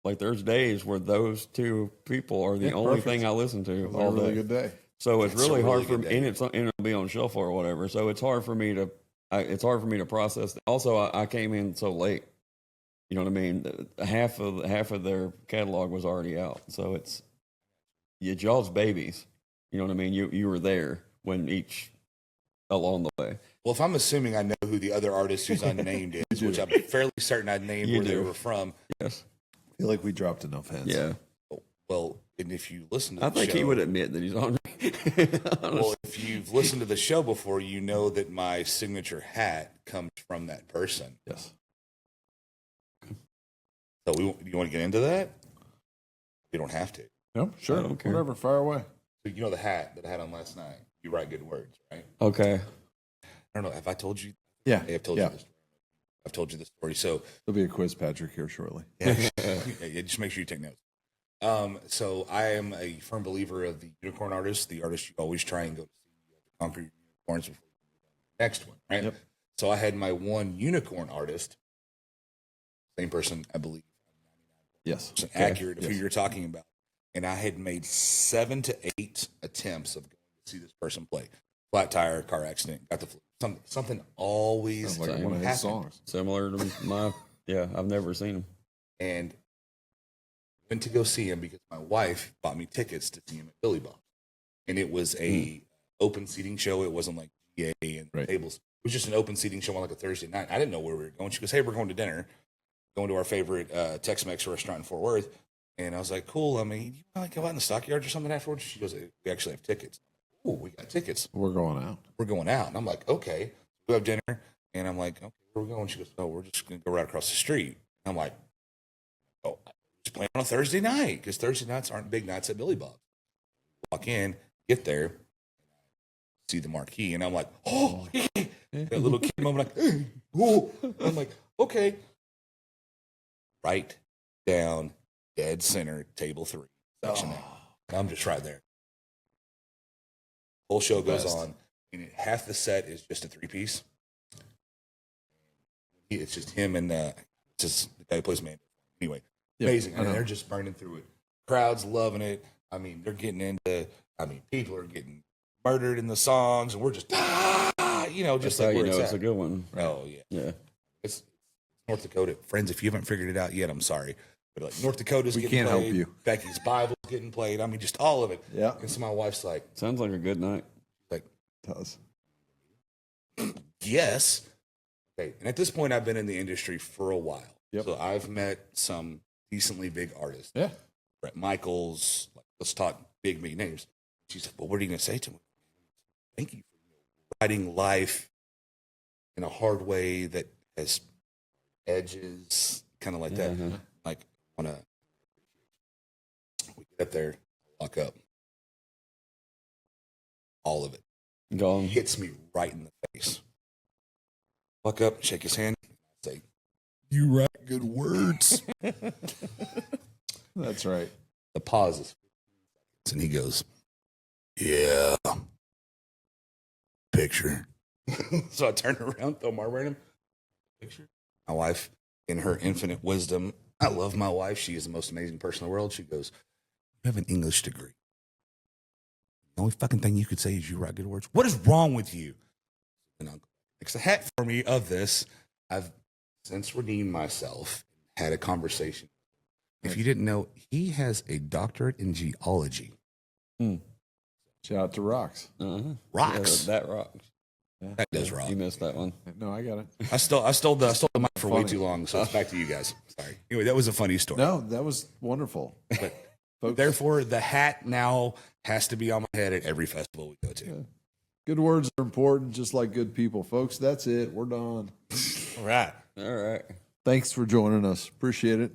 S1: Like there's days where those two people are the only
S2: perfect.
S1: thing I listen to
S2: It was
S1: all
S2: a really
S1: day.
S2: good day.
S1: So it's
S4: That's a
S1: really hard
S4: really
S1: for
S4: good
S1: me,
S4: day.
S1: and it'll be on shelf or whatever. So it's hard for me to process. Also, I came in so late. You know what I mean? Half of their catalog was already out. So it's y'all's babies. You know what I mean? You were there when each along the way.
S4: Well, if I'm assuming I know who the other artist who's unnamed is, which I'm fairly certain I named
S1: You
S4: where they
S1: do.
S4: were from.
S1: Yes.
S2: I feel like we dropped enough hints.
S1: Yeah.
S4: Well, and if you listen to the
S1: I think
S4: show,
S1: he would admit that he's on.
S4: well, if you've listened to the show before, you know that my signature hat comes from that person.
S2: Yes.
S4: So you want to get into that? You don't have to.
S2: No, sure.
S1: I don't care.
S2: Whatever. Fire away.
S4: So you know the hat that I had on last night. You write good words, right?
S1: Okay.
S4: I don't know. Have I told you?
S2: Yeah.
S4: I've told you this. I've told you the story. So
S2: There'll be a quiz, Patrick, here shortly.
S4: yeah, just make sure you take notes. So I am a firm believer of the unicorn artist, the artist you always try and go to see. You have to conquer your unicorns before you move on to the next one, right?
S2: Yep.
S4: So I had my one unicorn artist, same person, I believe,
S2: Yes.
S4: accurate of who
S2: Yes.
S4: you're talking about. And I had made 7 to 8 attempts of going to see this person play. Flat tire, car accident, got the flu. Something always
S2: Sounds like one of his
S4: happened.
S2: songs.
S1: Similar to my I've never seen him.
S4: And went to go see him because my wife bought me tickets to see him at Billy Bob. And it was a open seating show. It wasn't like GA and
S2: Right.
S4: tables. It was just an open seating show on like a Thursday night. I didn't know where we were going. She goes, "Hey, we're going to dinner, going to our favorite Tex-Mex restaurant in Fort Worth." And I was like, "Cool. I mean, you want to go out in the stockyards or something afterwards?" She goes, "We actually have tickets." Oh, we got tickets.
S2: We're going out.
S4: We're going out. And I'm like, "Okay." We have dinner. And I'm like, "Okay, where are we going?" She goes, "Oh, we're just going to go right across the street." And I'm like, "Oh, just playing on a Thursday night," because Thursday nights aren't big nights at Billy Bob's. Walk in, get there, see the marquee, and I'm like, "Oh," that little kid moment, like, "Oh," I'm like, "Okay." Right down, dead center, table 3, section A. And I'm just right there. Whole show goes
S2: Best.
S4: on, and half the set is just a 3-piece. It's just him and just the guy who plays man. Anyway,
S2: Yeah,
S4: amazing.
S2: I
S4: And
S2: know.
S4: they're just burning through it. Crowd's loving it. I mean, they're getting into. I mean, people are getting murdered in the songs, and we're just just
S1: That's how
S4: like
S1: you
S4: where
S1: know
S4: it's
S1: it's a
S4: at.
S1: good one.
S4: Oh yeah,
S1: Yeah.
S4: it's North Dakota. Friends, if you haven't figured it out yet, I'm sorry. But like North Dakota's
S2: We
S4: getting
S2: can't
S4: played.
S2: help you.
S4: Becky's Bible's getting played. I mean, just all of it.
S2: Yeah.
S4: And so my wife's like,
S1: Sounds like a good night.
S2: Does.
S4: yes. Okay. And at this point, I've been in the industry for a while.
S2: Yep.
S4: So I've met some decently big artists.
S2: Yeah.
S4: Brett Michaels. Like, let's talk big names. She's like, "Well, what are you going to say to him?" Thank you for writing life in a hard way that has edges, kind of like that.
S1: Uh-huh.
S4: Like, we get up there, walk up.
S5: all of it.
S1: Gone.
S5: Hits me right in the face. Look up, shake his hand, say, "You write good words."
S2: That's right.
S5: The pauses, and he goes, "Yeah, picture." So I turn around, throw my random picture. My wife, in her infinite wisdom, I love my wife. She is the most amazing person in the world. She goes, "You have an English degree. The only fucking thing you could say is you write good words. What is wrong with you?" And I'll fix a hat for me of this. I've since redeemed myself, had a conversation. If you didn't know, he has a doctorate in geology.
S2: Shout out to Rocks.
S1: Uh-huh.
S5: Rocks.
S1: Yeah, that rocks.
S5: That does rock.
S1: You missed that one.
S2: No, I got it.
S5: I stole the mic for way
S2: Funny.
S5: too long, so it's back to you guys. Sorry. Anyway, that was a funny story.
S2: No, that was wonderful.
S5: But
S2: Folks,
S5: therefore, the hat now has to be on my head at every festival we go to.
S2: good words are important, just like good people. Folks, that's it. We're done.
S3: All right.
S1: All right.
S2: Thanks for joining us. Appreciate it.